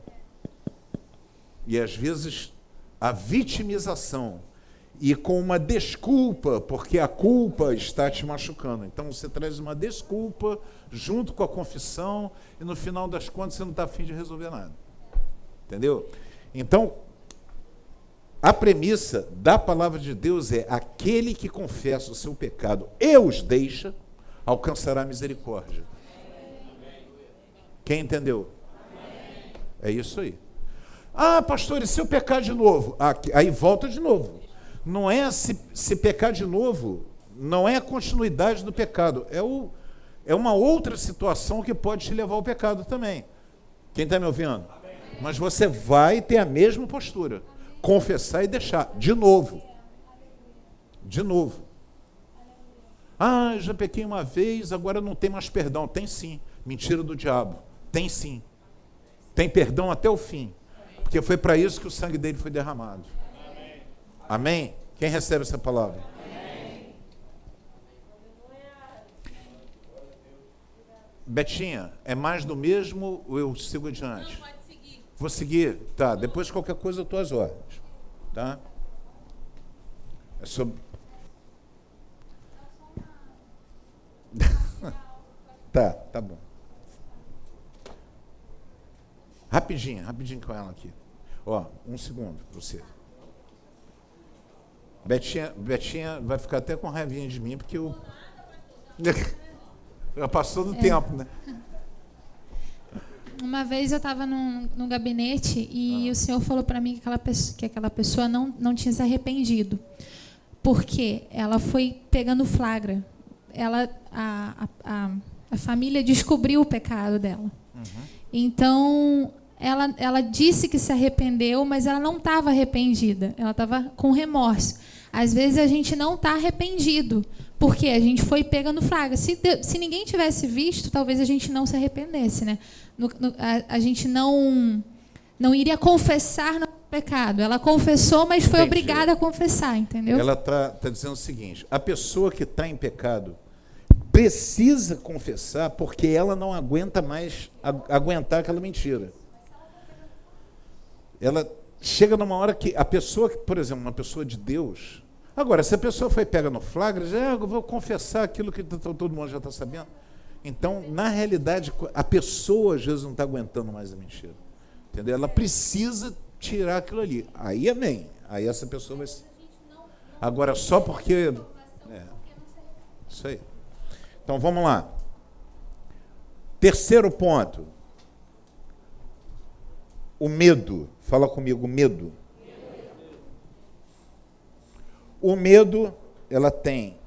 E, às vezes, a vitimização. E com uma desculpa, porque a culpa está te machucando. Então, você traz uma desculpa junto com a confissão e, no final das contas, você não está a fim de resolver nada. Entendeu? Então, a premissa da palavra de Deus é: aquele que confessa o seu pecado e os deixa, alcançará misericórdia. Quem entendeu? É isso aí. Ah, pastor, e se eu pecar de novo? Aí volta de novo. Não é se pecar de novo, não é a continuidade do pecado, é uma outra situação que pode te levar ao pecado também. Quem está me ouvindo? Mas você vai ter a mesma postura. Confessar e deixar. De novo. De novo. Ah, já pequei uma vez, agora não tem mais perdão. Tem sim. Mentira do diabo. Tem sim. Tem perdão até o fim. Porque foi para isso que o sangue dele foi derramado. Amém? Quem recebe essa palavra? Amém. Betinha, é mais do mesmo ou eu sigo adiante? Não, pode seguir. Vou seguir? Tá, depois qualquer coisa eu estou às ordens. Tá? É sobre... Tá bom. Rapidinho com ela aqui. Ó, 1 segundo para você. Betinha vai ficar até com raivinha de mim, porque eu... Já passou do tempo, né? Uma vez eu estava num gabinete e o senhor falou para mim que aquela pessoa não tinha se arrependido. Porque ela foi pegando flagra. A família descobriu o pecado dela. Então, ela disse que se arrependeu, mas ela não estava arrependida. Ela estava com remorso. Às vezes a gente não está arrependido, porque a gente foi pegando flagra. Se ninguém tivesse visto, talvez a gente não se arrependesse, né? A gente não iria confessar no pecado. Ela confessou, mas foi obrigada a confessar, entendeu? Ela está dizendo o seguinte: a pessoa que está em pecado precisa confessar, porque ela não aguenta mais aguentar aquela mentira. Ela chega numa hora que a pessoa, por exemplo, uma pessoa de Deus. Agora, se a pessoa foi pega no flagra, eu vou confessar aquilo que todo mundo já está sabendo. Então, na realidade, a pessoa às vezes não está aguentando mais a mentira. Entendeu? Ela precisa tirar aquilo ali. Aí, amém. Aí essa pessoa vai... Agora, só porque... Isso aí. Então, vamos lá. Terceiro ponto. O medo. Fala comigo, medo. O medo, ela tem...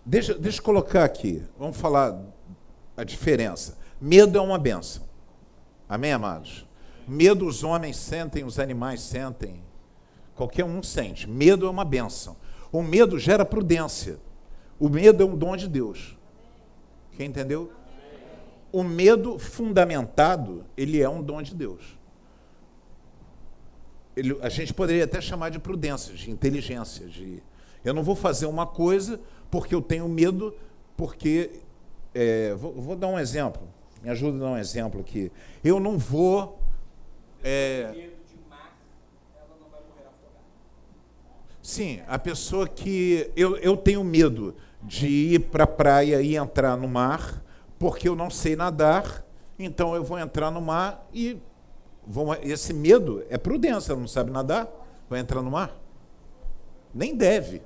Deixa eu colocar aqui. Vamos falar a diferença. Medo é uma bênção. Amém, amados? Medo os homens sentem, os animais sentem. Qualquer um sente. Medo é uma bênção. O medo gera prudência. O medo é um dom de Deus. Quem entendeu? O medo fundamentado, ele é um dom de Deus. A gente poderia até chamar de prudência, de inteligência. Eu não vou fazer uma coisa porque eu tenho medo, porque... vou dar um exemplo. Me ajuda a dar um exemplo aqui. Eu não vou... Sim, a pessoa que... Eu tenho medo de ir para a praia e entrar no mar, porque eu não sei nadar, então eu vou entrar no mar e... Esse medo é prudência, ela não sabe nadar, vai entrar no mar? Nem deve.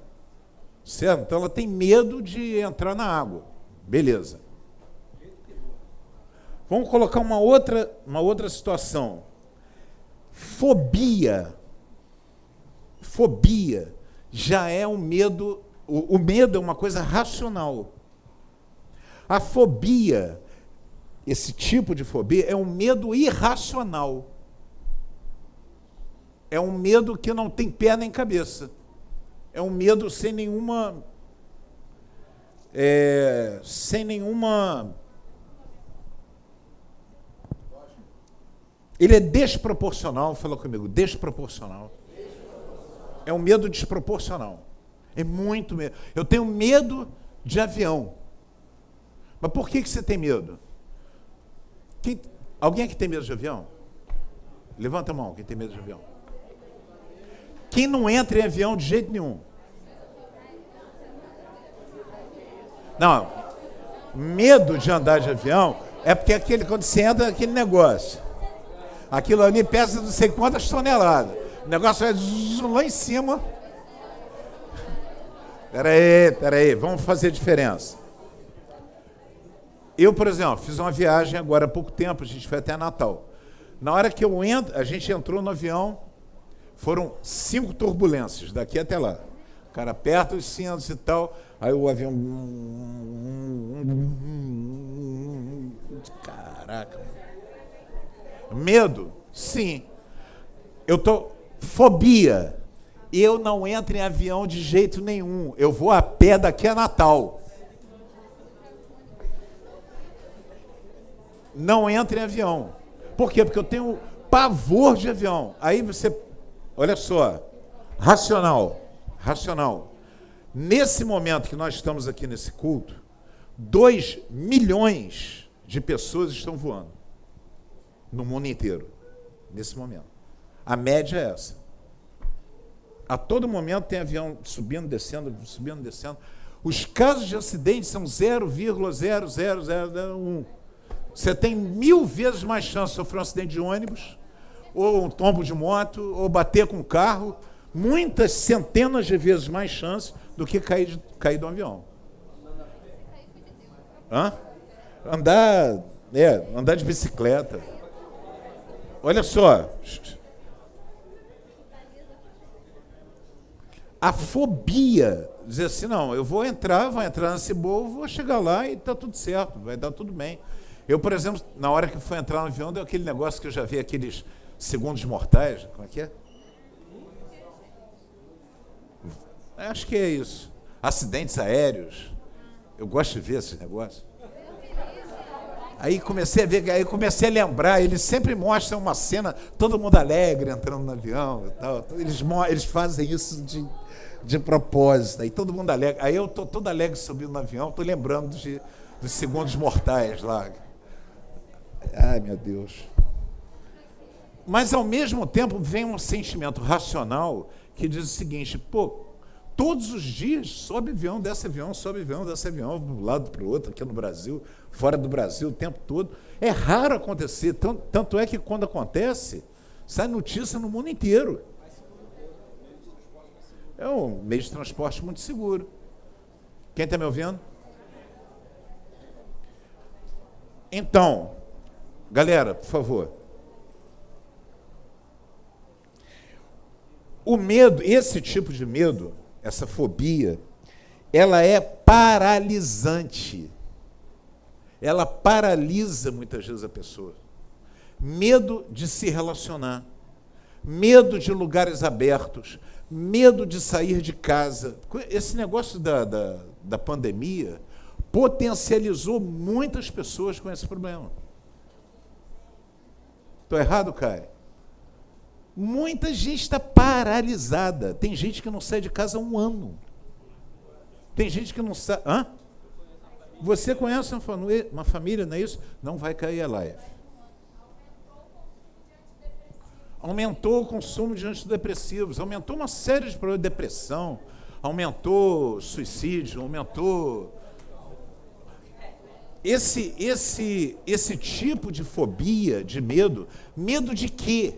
Certo? Então ela tem medo de entrar na água. Beleza. Vamos colocar uma outra situação. Fobia. Fobia já é um medo. O medo é uma coisa racional. A fobia, esse tipo de fobia, é um medo irracional. É um medo que não tem pé nem cabeça. É um medo sem nenhuma... Ele é desproporcional, fala comigo, desproporcional. É um medo desproporcional. É muito medo. Eu tenho medo de avião. Mas por que você tem medo? Alguém aqui tem medo de avião? Levanta a mão, quem tem medo de avião. Quem não entra em avião de jeito nenhum? Não, medo de andar de avião é porque quando você entra, aquele negócio. Aquilo ali pesa não sei quantas toneladas. O negócio vai lá em cima. Peraí, vamos fazer diferença. Eu, por exemplo, fiz uma viagem agora há pouco tempo, a gente foi até Natal. Na hora que a gente entrou no avião, foram 5 turbulências, daqui até lá. O cara aperta os cintos e tal, aí o avião... Caraca. Medo? Sim. Fobia. Eu não entro em avião de jeito nenhum. Eu vou a pé daqui a Natal. Não entro em avião. Por quê? Porque eu tenho pavor de avião. Aí você... Olha só. Racional. Nesse momento que nós estamos aqui nesse culto, 2 milhões de pessoas estão voando. No mundo inteiro. Nesse momento. A média é essa. A todo momento tem avião subindo, descendo. Os casos de acidente são 0,00001. Você tem 1000 vezes mais chance de sofrer um acidente de ônibus, ou um tombo de moto, ou bater com um carro, muitas centenas de vezes mais chance do que cair de um avião. Andar de bicicleta. Olha só. a fobia, dizer assim, não, eu vou entrar nesse voo, vou chegar lá e está tudo certo, vai dar tudo bem. Eu, por exemplo, na hora que fui entrar no avião, deu aquele negócio que eu já vi, aqueles segundos mortais, como é que é? Acho que é isso. Acidentes aéreos. Eu gosto de ver esses negócios. Aí comecei a ver, aí comecei a lembrar, eles sempre mostram uma cena, todo mundo alegre entrando no avião e tal. Eles fazem isso de propósito, aí todo mundo alegre. Aí eu estou todo alegre subindo no avião, estou lembrando dos segundos mortais lá. Ai, meu Deus. Mas, ao mesmo tempo, vem um sentimento racional que diz o seguinte, pô, todos os dias sobe avião, desce avião, sobe avião, desce avião, de um lado para o outro, aqui no Brasil, fora do Brasil, o tempo todo. É raro acontecer, tanto é que quando acontece, sai notícia no mundo inteiro. É um meio de transporte muito seguro. Quem está me ouvindo? Então, galera, por favor. O medo, esse tipo de medo, essa fobia, ela é paralisante. Ela paralisa muitas vezes a pessoa. Medo de se relacionar, medo de lugares abertos, medo de sair de casa. Esse negócio da pandemia potencializou muitas pessoas com esse problema. Estou errado, Caio? Muita gente está paralisada. Tem gente que não sai de casa há um ano. Tem gente que não sai... Hã? Você conhece uma família, não é isso? Não vai cair a live. Aumentou o consumo de antidepressivos, aumentou uma série de problemas de depressão, aumentou suicídio, aumentou... Esse tipo de fobia, de medo de quê?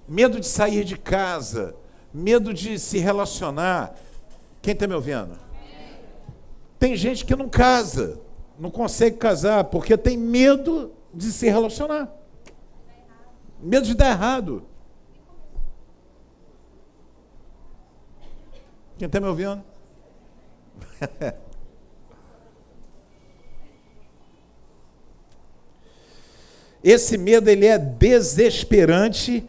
Medo de sair de casa, medo de se relacionar. Quem está me ouvindo? Tem gente que não casa, não consegue casar, porque tem medo de se relacionar. Medo de dar errado. Quem está me ouvindo? Esse medo, ele é desesperante,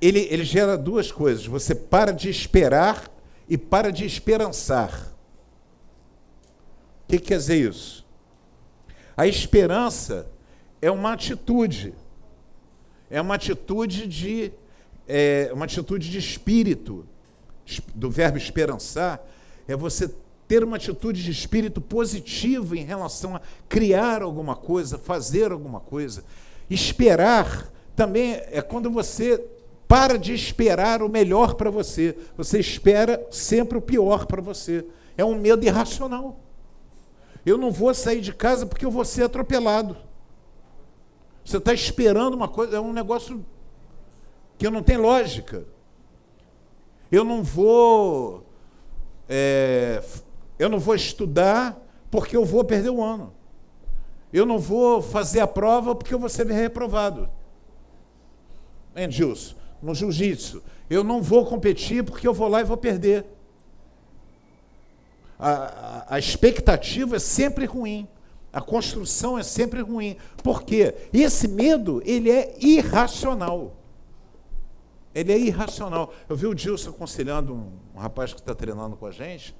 ele gera duas coisas. Você para de esperar e para de esperançar. O que quer dizer isso? A esperança é uma atitude. É uma atitude de espírito, do verbo esperançar, é você ter uma atitude de espírito positivo em relação a criar alguma coisa, fazer alguma coisa. Esperar também é quando você para de esperar o melhor para você. Você espera sempre o pior para você. É um medo irracional. Eu não vou sair de casa porque eu vou ser atropelado. Você está esperando uma coisa, é um negócio que não tem lógica. Eu não vou estudar porque eu vou perder o ano. Eu não vou fazer a prova porque eu vou ser reprovado. Hein, Gilson? No jiu-jitsu. Eu não vou competir porque eu vou lá e vou perder. A expectativa é sempre ruim. A construção é sempre ruim. Por quê? Esse medo, ele é irracional. Ele é irracional. Eu vi o Gilson aconselhando um rapaz que está treinando com a gente.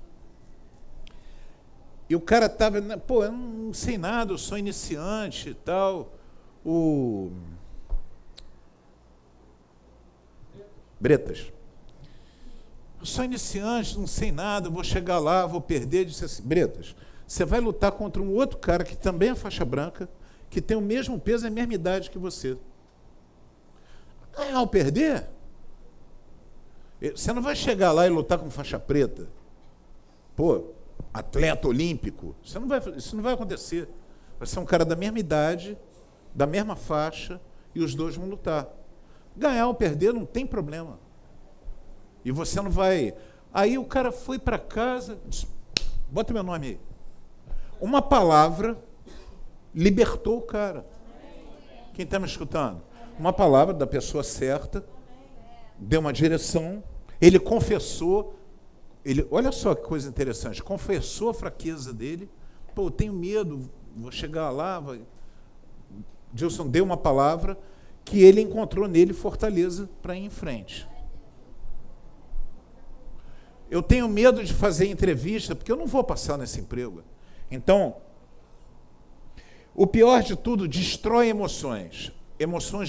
E o cara estava, pô, eu não sei nada, eu sou iniciante e tal. O Bretas. Eu sou iniciante, não sei nada, vou chegar lá, vou perder. Disse assim, Bretas, você vai lutar contra um outro cara que também é faixa branca, que tem o mesmo peso e a mesma idade que você. Ganhar ou perder? Você não vai chegar lá e lutar com faixa preta. Pô, atleta olímpico. Isso não vai acontecer. Vai ser um cara da mesma idade, da mesma faixa, e os dois vão lutar. Ganhar ou perder não tem problema. E você não vai... Aí o cara foi para casa, disse, bota meu nome aí. Uma palavra libertou o cara. Quem está me escutando? Uma palavra da pessoa certa, deu uma direção, Ele confessou, olha só que coisa interessante, confessou a fraqueza dele. Pô, eu tenho medo, vou chegar lá. Gilson deu uma palavra que ele encontrou nele fortaleza para ir em frente. Eu tenho medo de fazer entrevista, porque eu não vou passar nesse emprego. Então, o pior de tudo, destrói emoções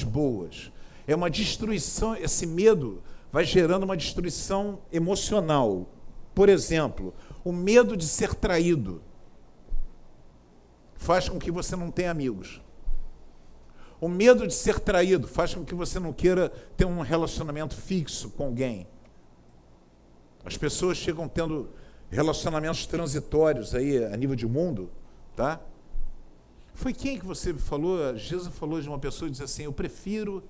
boas. É uma destruição, esse medo vai gerando uma destruição emocional. Por exemplo, o medo de ser traído faz com que você não tenha amigos. O medo de ser traído faz com que você não queira ter um relacionamento fixo com alguém. As pessoas chegam tendo relacionamentos transitórios aí a nível de mundo, tá? Foi quem que você falou? Jesus falou de uma pessoa e disse assim: eu prefiro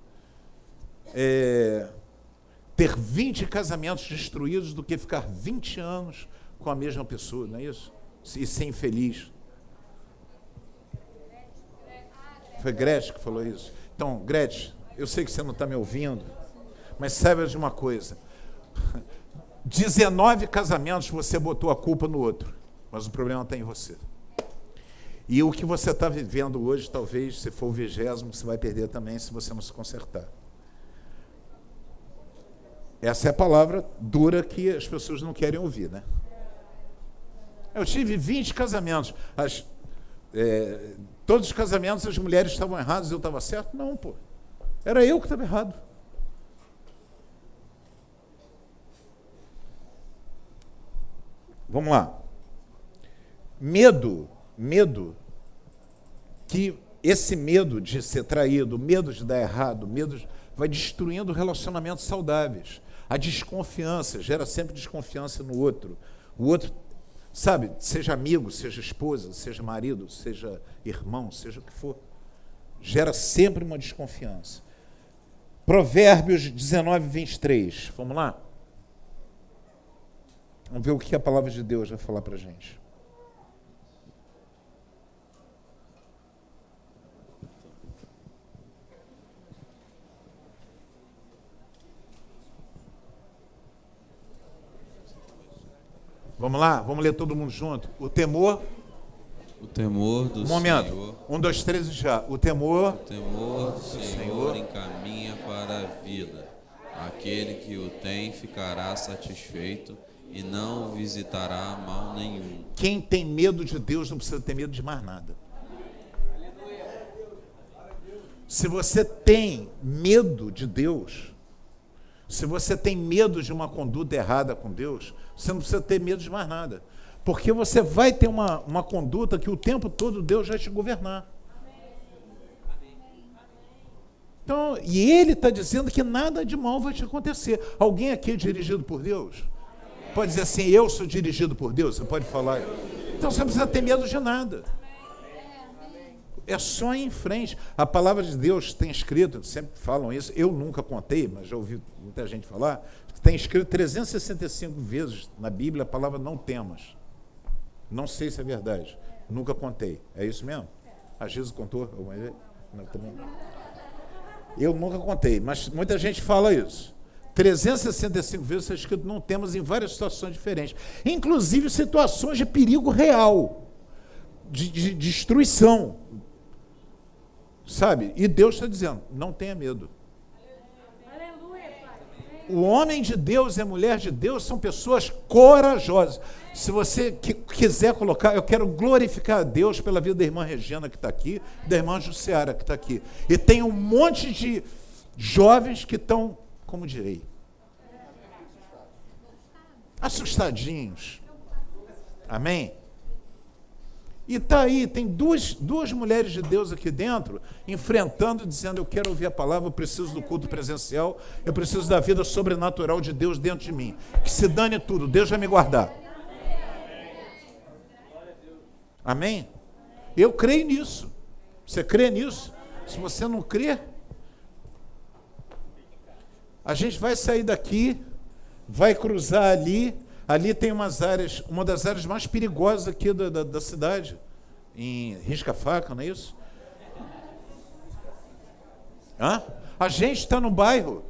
ter 20 casamentos destruídos do que ficar 20 anos com a mesma pessoa, não é isso? E ser infeliz. Foi Gretchen que falou isso. Então, Gretchen, eu sei que você não está me ouvindo, mas saiba de uma coisa. 19 casamentos você botou a culpa no outro, mas o problema está em você. E o que você está vivendo hoje, talvez, se for o 20º, você vai perder também se você não se consertar. Essa é a palavra dura que as pessoas não querem ouvir, né? Eu tive 20 casamentos. Todos os casamentos as mulheres estavam erradas e eu estava certo? Não, pô. Era eu que estava errado. Vamos lá. Medo, que esse medo de ser traído, medo de dar errado, vai destruindo relacionamentos saudáveis. A desconfiança gera sempre desconfiança no outro. O outro, sabe, seja amigo, seja esposa, seja marido, seja irmão, seja o que for, gera sempre uma desconfiança. Provérbios 19, 23. Vamos lá? Vamos ver o que a palavra de Deus vai falar para a gente. Vamos lá? Vamos ler todo mundo junto. O temor do momento. Senhor. 1, 2, 3 e já. O temor Do Senhor encaminha para a vida. Aquele que o tem ficará satisfeito e não visitará mal nenhum. Quem tem medo de Deus não precisa ter medo de mais nada. Se você tem medo de Deus, se você tem medo de uma conduta errada com Deus, você não precisa ter medo de mais nada. Porque você vai ter uma conduta que o tempo todo Deus vai te governar. Então, e Ele está dizendo que nada de mal vai te acontecer. Alguém aqui é dirigido por Deus? Pode dizer assim, eu sou dirigido por Deus? Você pode falar. Então você não precisa ter medo de nada. É só ir em frente. A palavra de Deus tem escrito, sempre falam isso, eu nunca contei, mas já ouvi muita gente falar, tem escrito 365 vezes na Bíblia a palavra não temas. Não sei se é verdade. Nunca contei. É isso mesmo? A Jesus contou? Não, também. Eu nunca contei, mas muita gente fala isso. 365 vezes está escrito não temas em várias situações diferentes. Inclusive situações de perigo real, de destruição. Sabe? E Deus está dizendo, não tenha medo. O homem de Deus e a mulher de Deus são pessoas corajosas. Se você quiser colocar, eu quero glorificar a Deus pela vida da irmã Regina que está aqui, da irmã Jussiara que está aqui. E tem um monte de jovens que estão, como direi, assustadinhos. Amém? E está aí, tem duas mulheres de Deus aqui dentro, enfrentando, dizendo, eu quero ouvir a palavra, eu preciso do culto presencial, eu preciso da vida sobrenatural de Deus dentro de mim. Que se dane tudo, Deus vai me guardar. Amém? Eu creio nisso. Você crê nisso? Se você não crê, a gente vai sair daqui, vai cruzar ali. Ali tem umas áreas, uma das áreas mais perigosas aqui da cidade, em Risca-Faca, não é isso? Hã? A gente está no bairro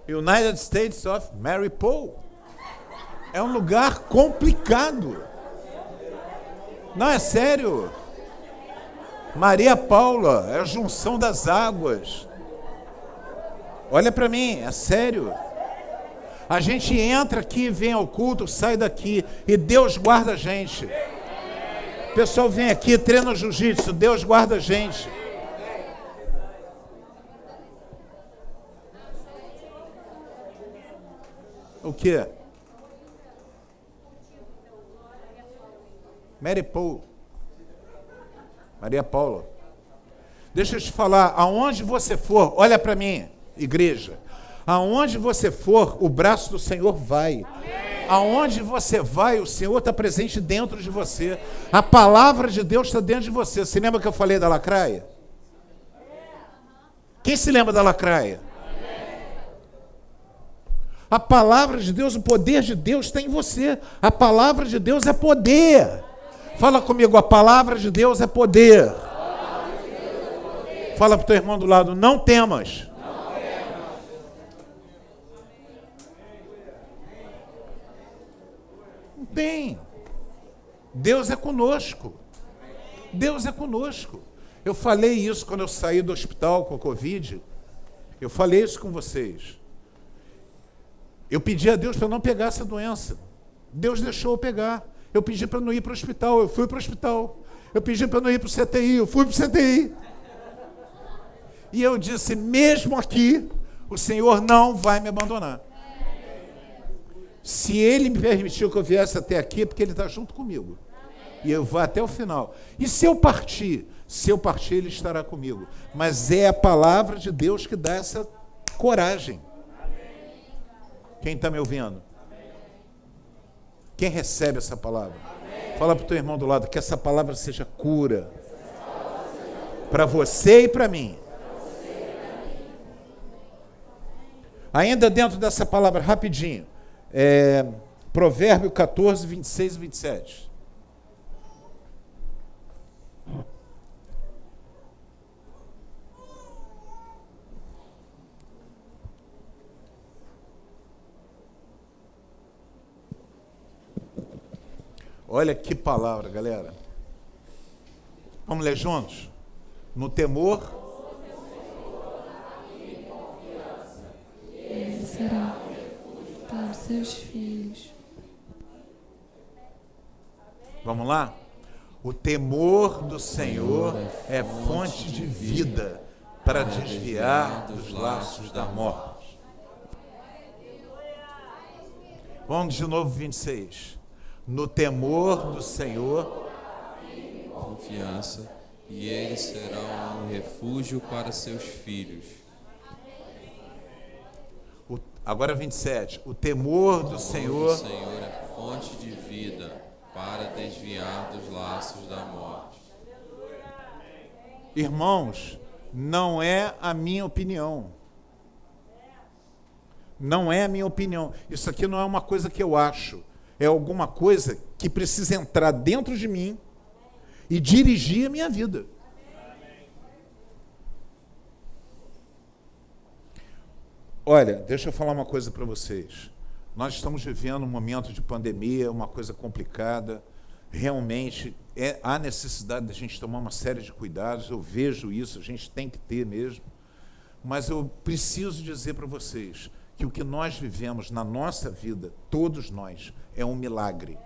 United States of Mary Paul. É um lugar complicado. Não, é sério. Maria Paula, é a junção das águas. Olha para mim, é sério. A gente entra aqui, vem ao culto, sai daqui e Deus guarda a gente. O pessoal vem aqui, treina jiu-jitsu, Deus guarda a gente. O quê? Mary Paul. Maria Paula. Deixa eu te falar, aonde você for, olha para mim, igreja. Aonde você for, o braço do Senhor vai. Aonde você vai, o Senhor está presente dentro de você. A palavra de Deus está dentro de você. Você lembra que eu falei da lacraia? Quem se lembra da lacraia? A palavra de Deus, o poder de Deus está em você. A palavra de Deus é poder. Fala comigo, a palavra de Deus é poder. Fala para o teu irmão do lado, não temas. Não tem. Deus é conosco. Deus é conosco. Eu falei isso quando eu saí do hospital com a Covid. Eu falei isso com vocês. Eu pedi a Deus para não pegar essa doença. Deus deixou eu pegar. Eu pedi para não ir para o hospital, eu fui para o hospital. Eu pedi para não ir para o CTI, eu fui para o CTI. E eu disse, mesmo aqui, o Senhor não vai me abandonar. Se Ele me permitiu que eu viesse até aqui, é porque Ele está junto comigo. E eu vou até o final. E se eu partir? Se eu partir, Ele estará comigo. Mas é a palavra de Deus que dá essa coragem. Quem está me ouvindo? Quem recebe essa palavra? Fala para o teu irmão do lado, que essa palavra seja cura. Para você e para mim. Ainda dentro dessa palavra, rapidinho. Provérbio 14, 26 e 27. Olha que palavra, galera. Vamos ler juntos? No temor. Ele será para os seus filhos. Vamos lá? O temor do Senhor é fonte de vida para desviar dos laços da morte. Vamos de novo, 26. No temor do Senhor, confiança, e ele será um refúgio para seus filhos. Agora 27. O temor do Senhor É fonte de vida para desviar dos laços da morte. Irmãos, não é a minha opinião. Não é a minha opinião. Isso aqui não é uma coisa que eu acho. É alguma coisa que precisa entrar dentro de mim e dirigir a minha vida. Olha, deixa eu falar uma coisa para vocês. Nós estamos vivendo um momento de pandemia, uma coisa complicada. Realmente, há necessidade de a gente tomar uma série de cuidados. Eu vejo isso, a gente tem que ter mesmo. Mas eu preciso dizer para vocês que o que nós vivemos na nossa vida, todos nós, é um milagre.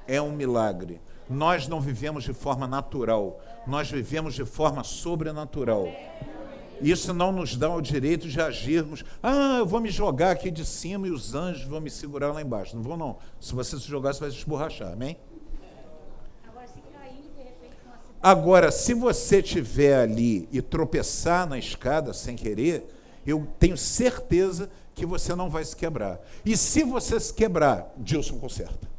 É um milagre. Nós não vivemos de forma natural, nós vivemos de forma sobrenatural. Isso não nos dá o direito de agirmos. Eu vou me jogar aqui de cima e os anjos vão me segurar lá embaixo. Não vou, não. Se você se jogar, você vai se esborrachar. Amém? Agora, se você estiver ali e tropeçar na escada sem querer, eu tenho certeza que você não vai se quebrar. E se você se quebrar, Dilson conserta.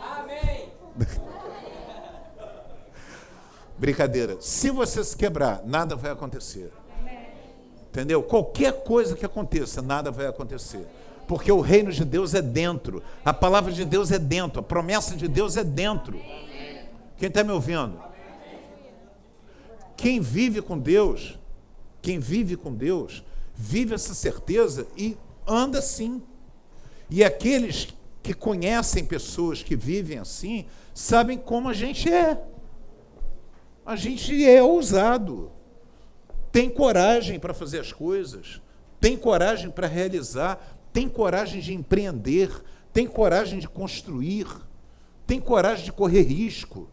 Amém. Brincadeira. Se você se quebrar, nada vai acontecer. Entendeu? Qualquer coisa que aconteça, nada vai acontecer. Porque o reino de Deus é dentro. A palavra de Deus é dentro. A promessa de Deus é dentro. Quem está me ouvindo? Quem vive com Deus, vive essa certeza e anda assim. E aqueles que conhecem pessoas que vivem assim, sabem como a gente é. A gente é ousado, tem coragem para fazer as coisas, tem coragem para realizar, tem coragem de empreender, tem coragem de construir, tem coragem de correr risco.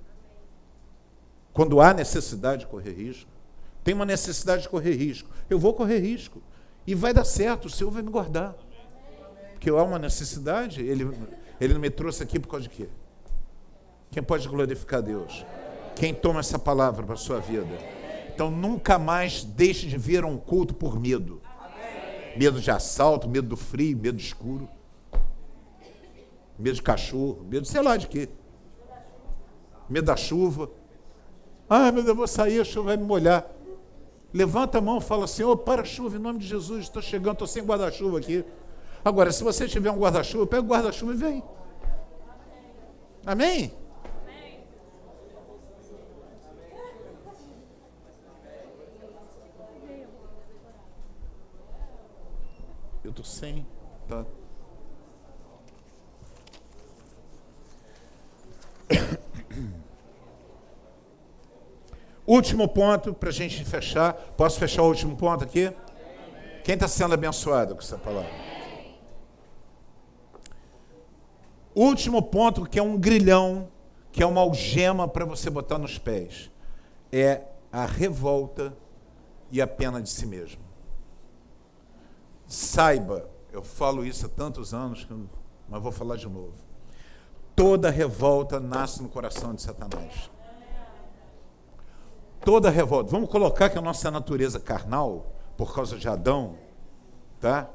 Quando há necessidade de correr risco, tem uma necessidade de correr risco, eu vou correr risco. E vai dar certo, o Senhor vai me guardar. Porque há uma necessidade, Ele não me trouxe aqui por causa de quê? Quem pode glorificar a Deus? Quem toma essa palavra para a sua vida? Então, nunca mais deixe de vir a um culto por medo. Medo de assalto, medo do frio, medo do escuro. Medo de cachorro, medo de sei lá de quê. Medo da chuva. Ah, meu Deus, eu vou sair, a chuva vai me molhar. Levanta a mão e fala assim, para a chuva, em nome de Jesus, estou chegando, estou sem guarda-chuva aqui. Agora, se você tiver um guarda-chuva, pega o guarda-chuva e vem. Amém? Eu estou sem, tá? Último ponto para a gente fechar. Posso fechar o último ponto aqui? Quem está sendo abençoado com essa palavra? Último ponto, que é um grilhão, que é uma algema para você botar nos pés, é a revolta e a pena de si mesmo. Saiba, eu falo isso há tantos anos, mas vou falar de novo. Toda revolta nasce no coração de Satanás. Toda revolta. Vamos colocar que a nossa natureza carnal, por causa de Adão, tá?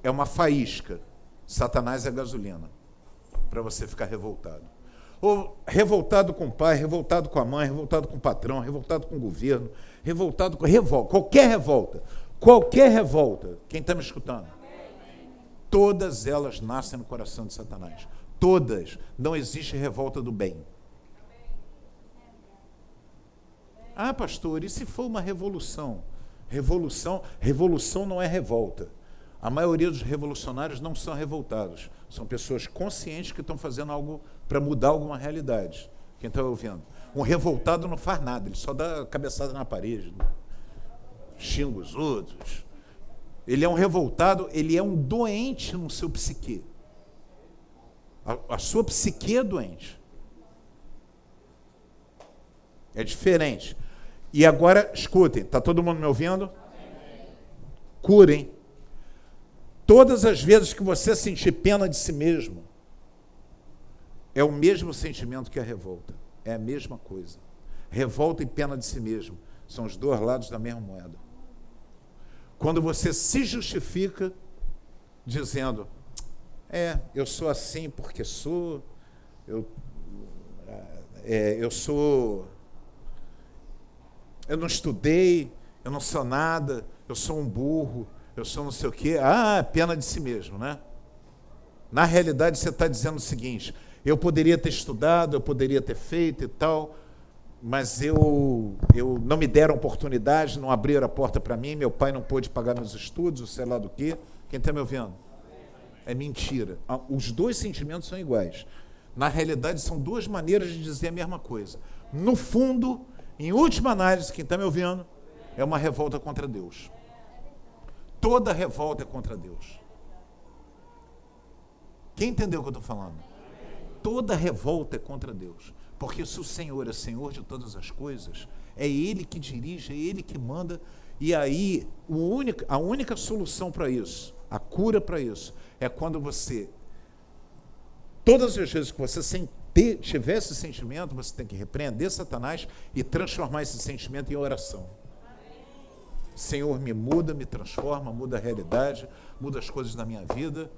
É uma faísca. Satanás é gasolina para você ficar revoltado. Ou revoltado com o pai, revoltado com a mãe, revoltado com o patrão, revoltado com o governo, revoltado com revolta, qualquer revolta, quem está me escutando? Todas elas nascem no coração de Satanás. Todas. Não existe revolta do bem. Ah, pastor, e se for uma revolução? Revolução não é revolta. A maioria dos revolucionários não são revoltados. São pessoas conscientes que estão fazendo algo para mudar alguma realidade. Quem está ouvindo? Um revoltado não faz nada, ele só dá cabeçada na parede, xinga os outros. Ele é um revoltado, ele é um doente no seu psique. A sua psique é doente. É diferente. E agora, escutem, está todo mundo me ouvindo? Curem. Todas as vezes que você sentir pena de si mesmo, é o mesmo sentimento que a revolta. É a mesma coisa. Revolta e pena de si mesmo são os dois lados da mesma moeda. Quando você se justifica dizendo, eu sou assim porque sou, eu não estudei, eu não sou nada, eu sou um burro, eu sou não sei o quê. Pena de si mesmo, né? Na realidade, você está dizendo o seguinte, eu poderia ter estudado, eu poderia ter feito e tal, mas eu não me deram oportunidade, não abriram a porta para mim, meu pai não pôde pagar meus estudos, ou sei lá do quê. Quem está me ouvindo? É mentira. Os dois sentimentos são iguais. Na realidade, são duas maneiras de dizer a mesma coisa. No fundo, em última análise, quem está me ouvindo, é uma revolta contra Deus. Toda revolta é contra Deus. Quem entendeu o que eu estou falando? Toda revolta é contra Deus. Porque se o Senhor é Senhor de todas as coisas, é Ele que dirige, é Ele que manda, e aí a única solução para isso, a cura para isso, é quando você, todas as vezes que você tiver esse sentimento, você tem que repreender Satanás e transformar esse sentimento em oração. Senhor, me muda, me transforma, muda a realidade, muda as coisas na minha vida.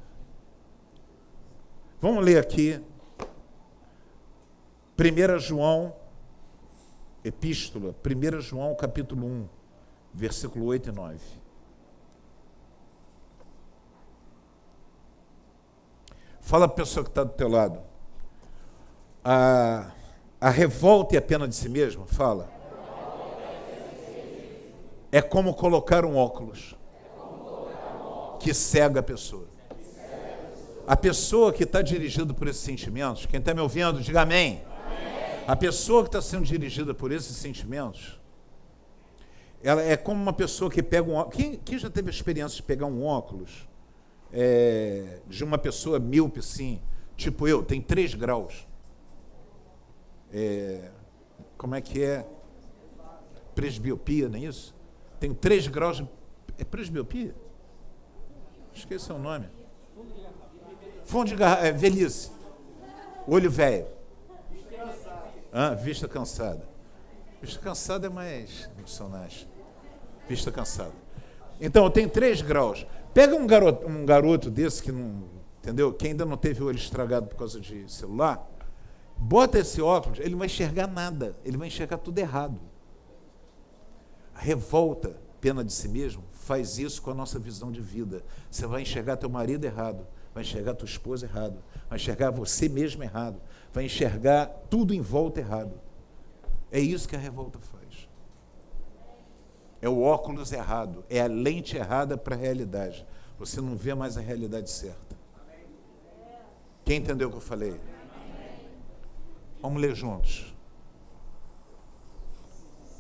Vamos ler aqui 1 João, epístola, 1 João capítulo 1, versículo 8 e 9. Fala para a pessoa que está do teu lado. A revolta e a pena de si mesmo, fala. é como colocar um óculos que cega a pessoa. A pessoa que está dirigida por esses sentimentos, quem está me ouvindo, diga amém. A pessoa que está sendo dirigida por esses sentimentos, ela é como uma pessoa que pega um óculos. Quem já teve a experiência de pegar um óculos de uma pessoa míope, assim, tipo eu, tem 3 graus. Como é que é? Presbiopia, não é isso? Tem 3 graus de... É presbiopia? Esqueci o nome. Fundo de garrafa, velhice. Olho velho. Vista cansada. Vista cansada é mais emocionante. Vista cansada. Então, tem 3 graus. Pega um garoto desse que não, entendeu? Que ainda não teve o olho estragado por causa de celular. Bota esse óculos, ele não vai enxergar nada. Ele vai enxergar tudo errado. A revolta, pena de si mesmo, faz isso com a nossa visão de vida. Você vai enxergar teu marido errado, vai enxergar tua esposa errado, vai enxergar você mesmo errado, vai enxergar tudo em volta errado. É isso que a revolta faz. É o óculos errado, é a lente errada para a realidade. Você não vê mais a realidade certa. Quem entendeu o que eu falei? Vamos ler juntos.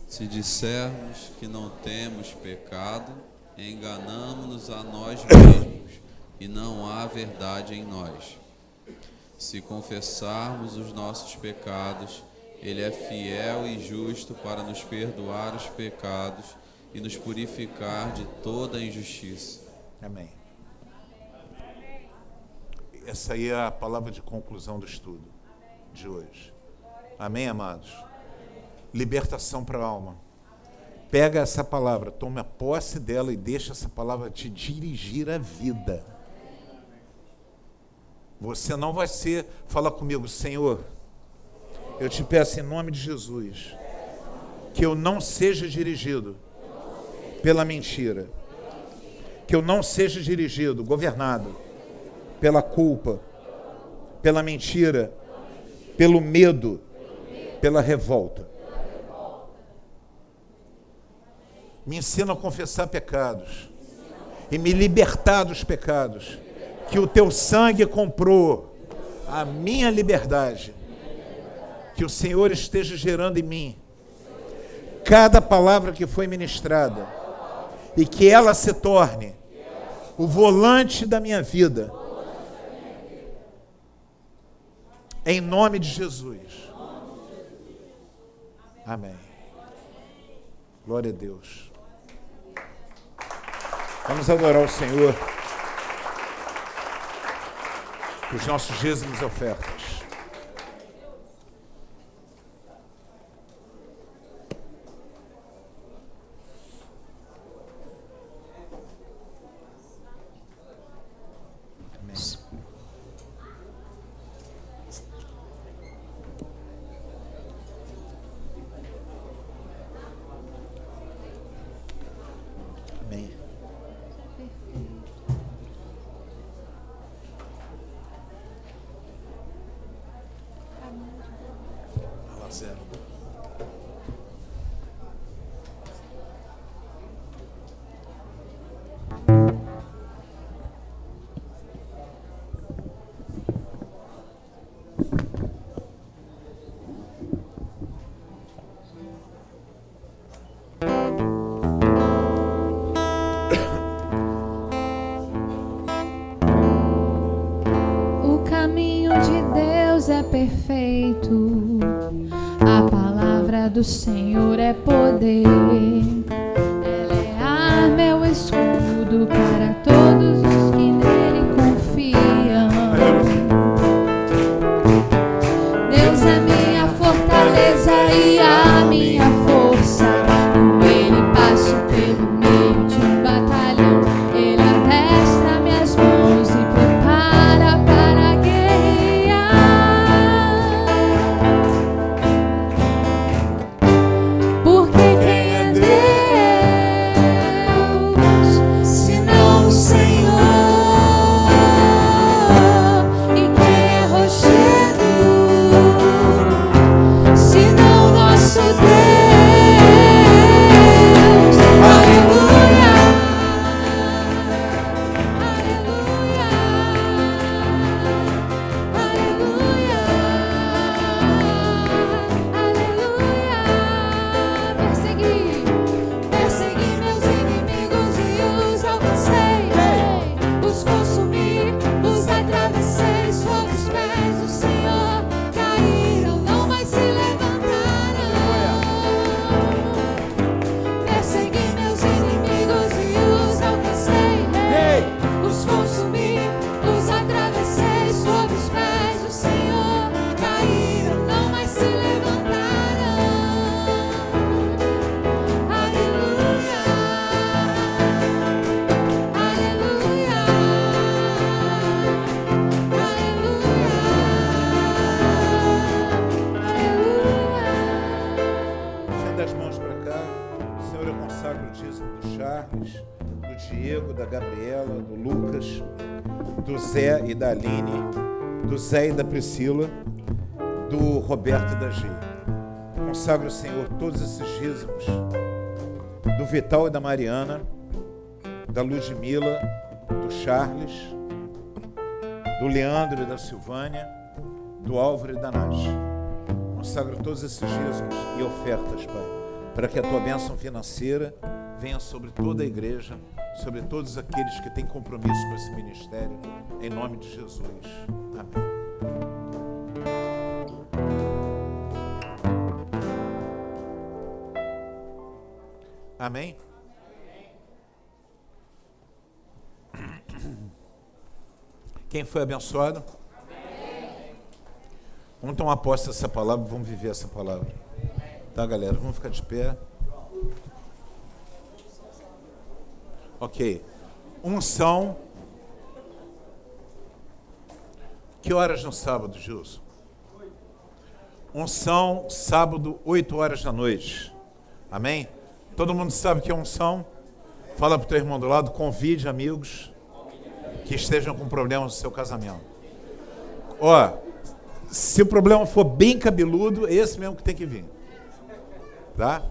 Se dissermos que não temos pecado, enganamo-nos a nós mesmos, e não há verdade em nós. Se confessarmos os nossos pecados, Ele é fiel e justo para nos perdoar os pecados e nos purificar de toda injustiça. Amém. Essa aí é a palavra de conclusão do estudo de hoje. Amém, amados? Libertação para a alma. Pega essa palavra, tome a posse dela e deixa essa palavra te dirigir a vida. Você não vai fala comigo, Senhor, eu te peço em nome de Jesus, que eu não seja dirigido pela mentira, que eu não seja dirigido, governado pela culpa, pela mentira, pelo medo, pela revolta. Me ensina a confessar pecados e me libertar dos pecados, que o teu sangue comprou a minha liberdade. Que o Senhor esteja gerando em mim cada palavra que foi ministrada e que ela se torne o volante da minha vida. Em nome de Jesus. Amém. Glória a Deus. Vamos adorar o Senhor. Os nossos dízimos e ofertas. Amém. Zero. O caminho de Deus é perfeito. A palavra do Senhor é poder. Ela é arma, é o escudo para todos os que nele confiam. Deus é minha fortaleza e a minha força. Com ele passo pelo meio de um batalhão. Ele adestra minhas mãos e prepara para guerrear. Porque quem é Deus, senão o Senhor? E quem é rochedo, senão nosso Deus? Diego, da Gabriela, do Lucas, do Zé e da Aline, do Zé e da Priscila, do Roberto e da G. Consagro, Senhor, todos esses dízimos, do Vital e da Mariana, da Ludmila, do Charles, do Leandro e da Silvânia, do Álvaro e da Nath. Consagro todos esses dízimos e ofertas, Pai, para que a Tua bênção financeira venha sobre toda a igreja, sobre todos aqueles que têm compromisso com esse ministério, em nome de Jesus. Amém. Amém? Quem foi abençoado? Vamos tomar posse dessa palavra, vamos viver essa palavra. Tá, galera? Vamos ficar de pé. Ok. Unção. Que horas no sábado, Gilson? Unção, sábado, 8 horas da noite. Amém? Todo mundo sabe o que é unção? Fala para o teu irmão do lado, convide amigos que estejam com problemas no seu casamento. Ó, se o problema for bem cabeludo, é esse mesmo que tem que vir. Tá?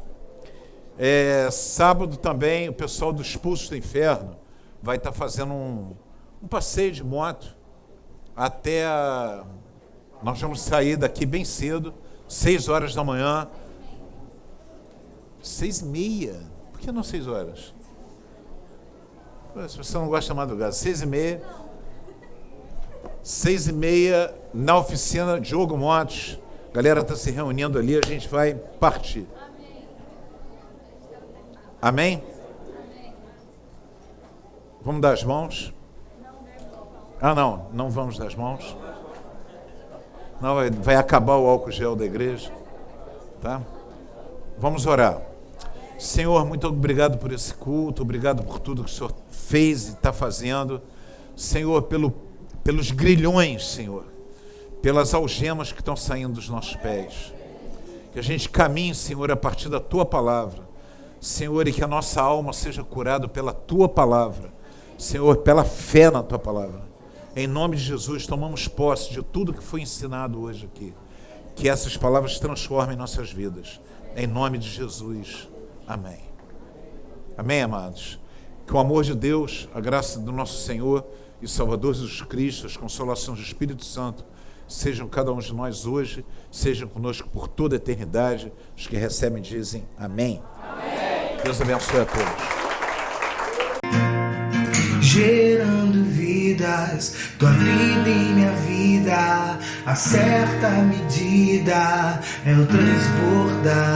Sábado também, o pessoal do Expulsos do Inferno vai estar fazendo um passeio de moto até nós vamos sair daqui bem cedo, 6 horas da manhã. 6h30. Por que não 6 horas? Se você não gosta da madrugada, 6h30. 6h30 na oficina Diogo Motos. A galera está se reunindo ali, a gente vai partir. Amém? Vamos dar as mãos? Ah, não vamos dar as mãos. Não, vai acabar o álcool gel da igreja. Tá? Vamos orar. Senhor, muito obrigado por esse culto, obrigado por tudo que o Senhor fez e está fazendo. Senhor, pelos grilhões, Senhor, pelas algemas que estão saindo dos nossos pés. Que a gente caminhe, Senhor, a partir da Tua palavra. Senhor, e que a nossa alma seja curada pela Tua palavra. Senhor, pela fé na Tua palavra. Em nome de Jesus, tomamos posse de tudo que foi ensinado hoje aqui. Que essas palavras transformem nossas vidas. Em nome de Jesus. Amém. Amém, amados? Que o amor de Deus, a graça do nosso Senhor e Salvador Jesus Cristo, as consolações do Espírito Santo, sejam cada um de nós hoje, sejam conosco por toda a eternidade. Os que recebem dizem amém. Amém. Deus abençoe a todos. Gerando vidas, Tua vida em minha vida, a certa medida é o transbordar.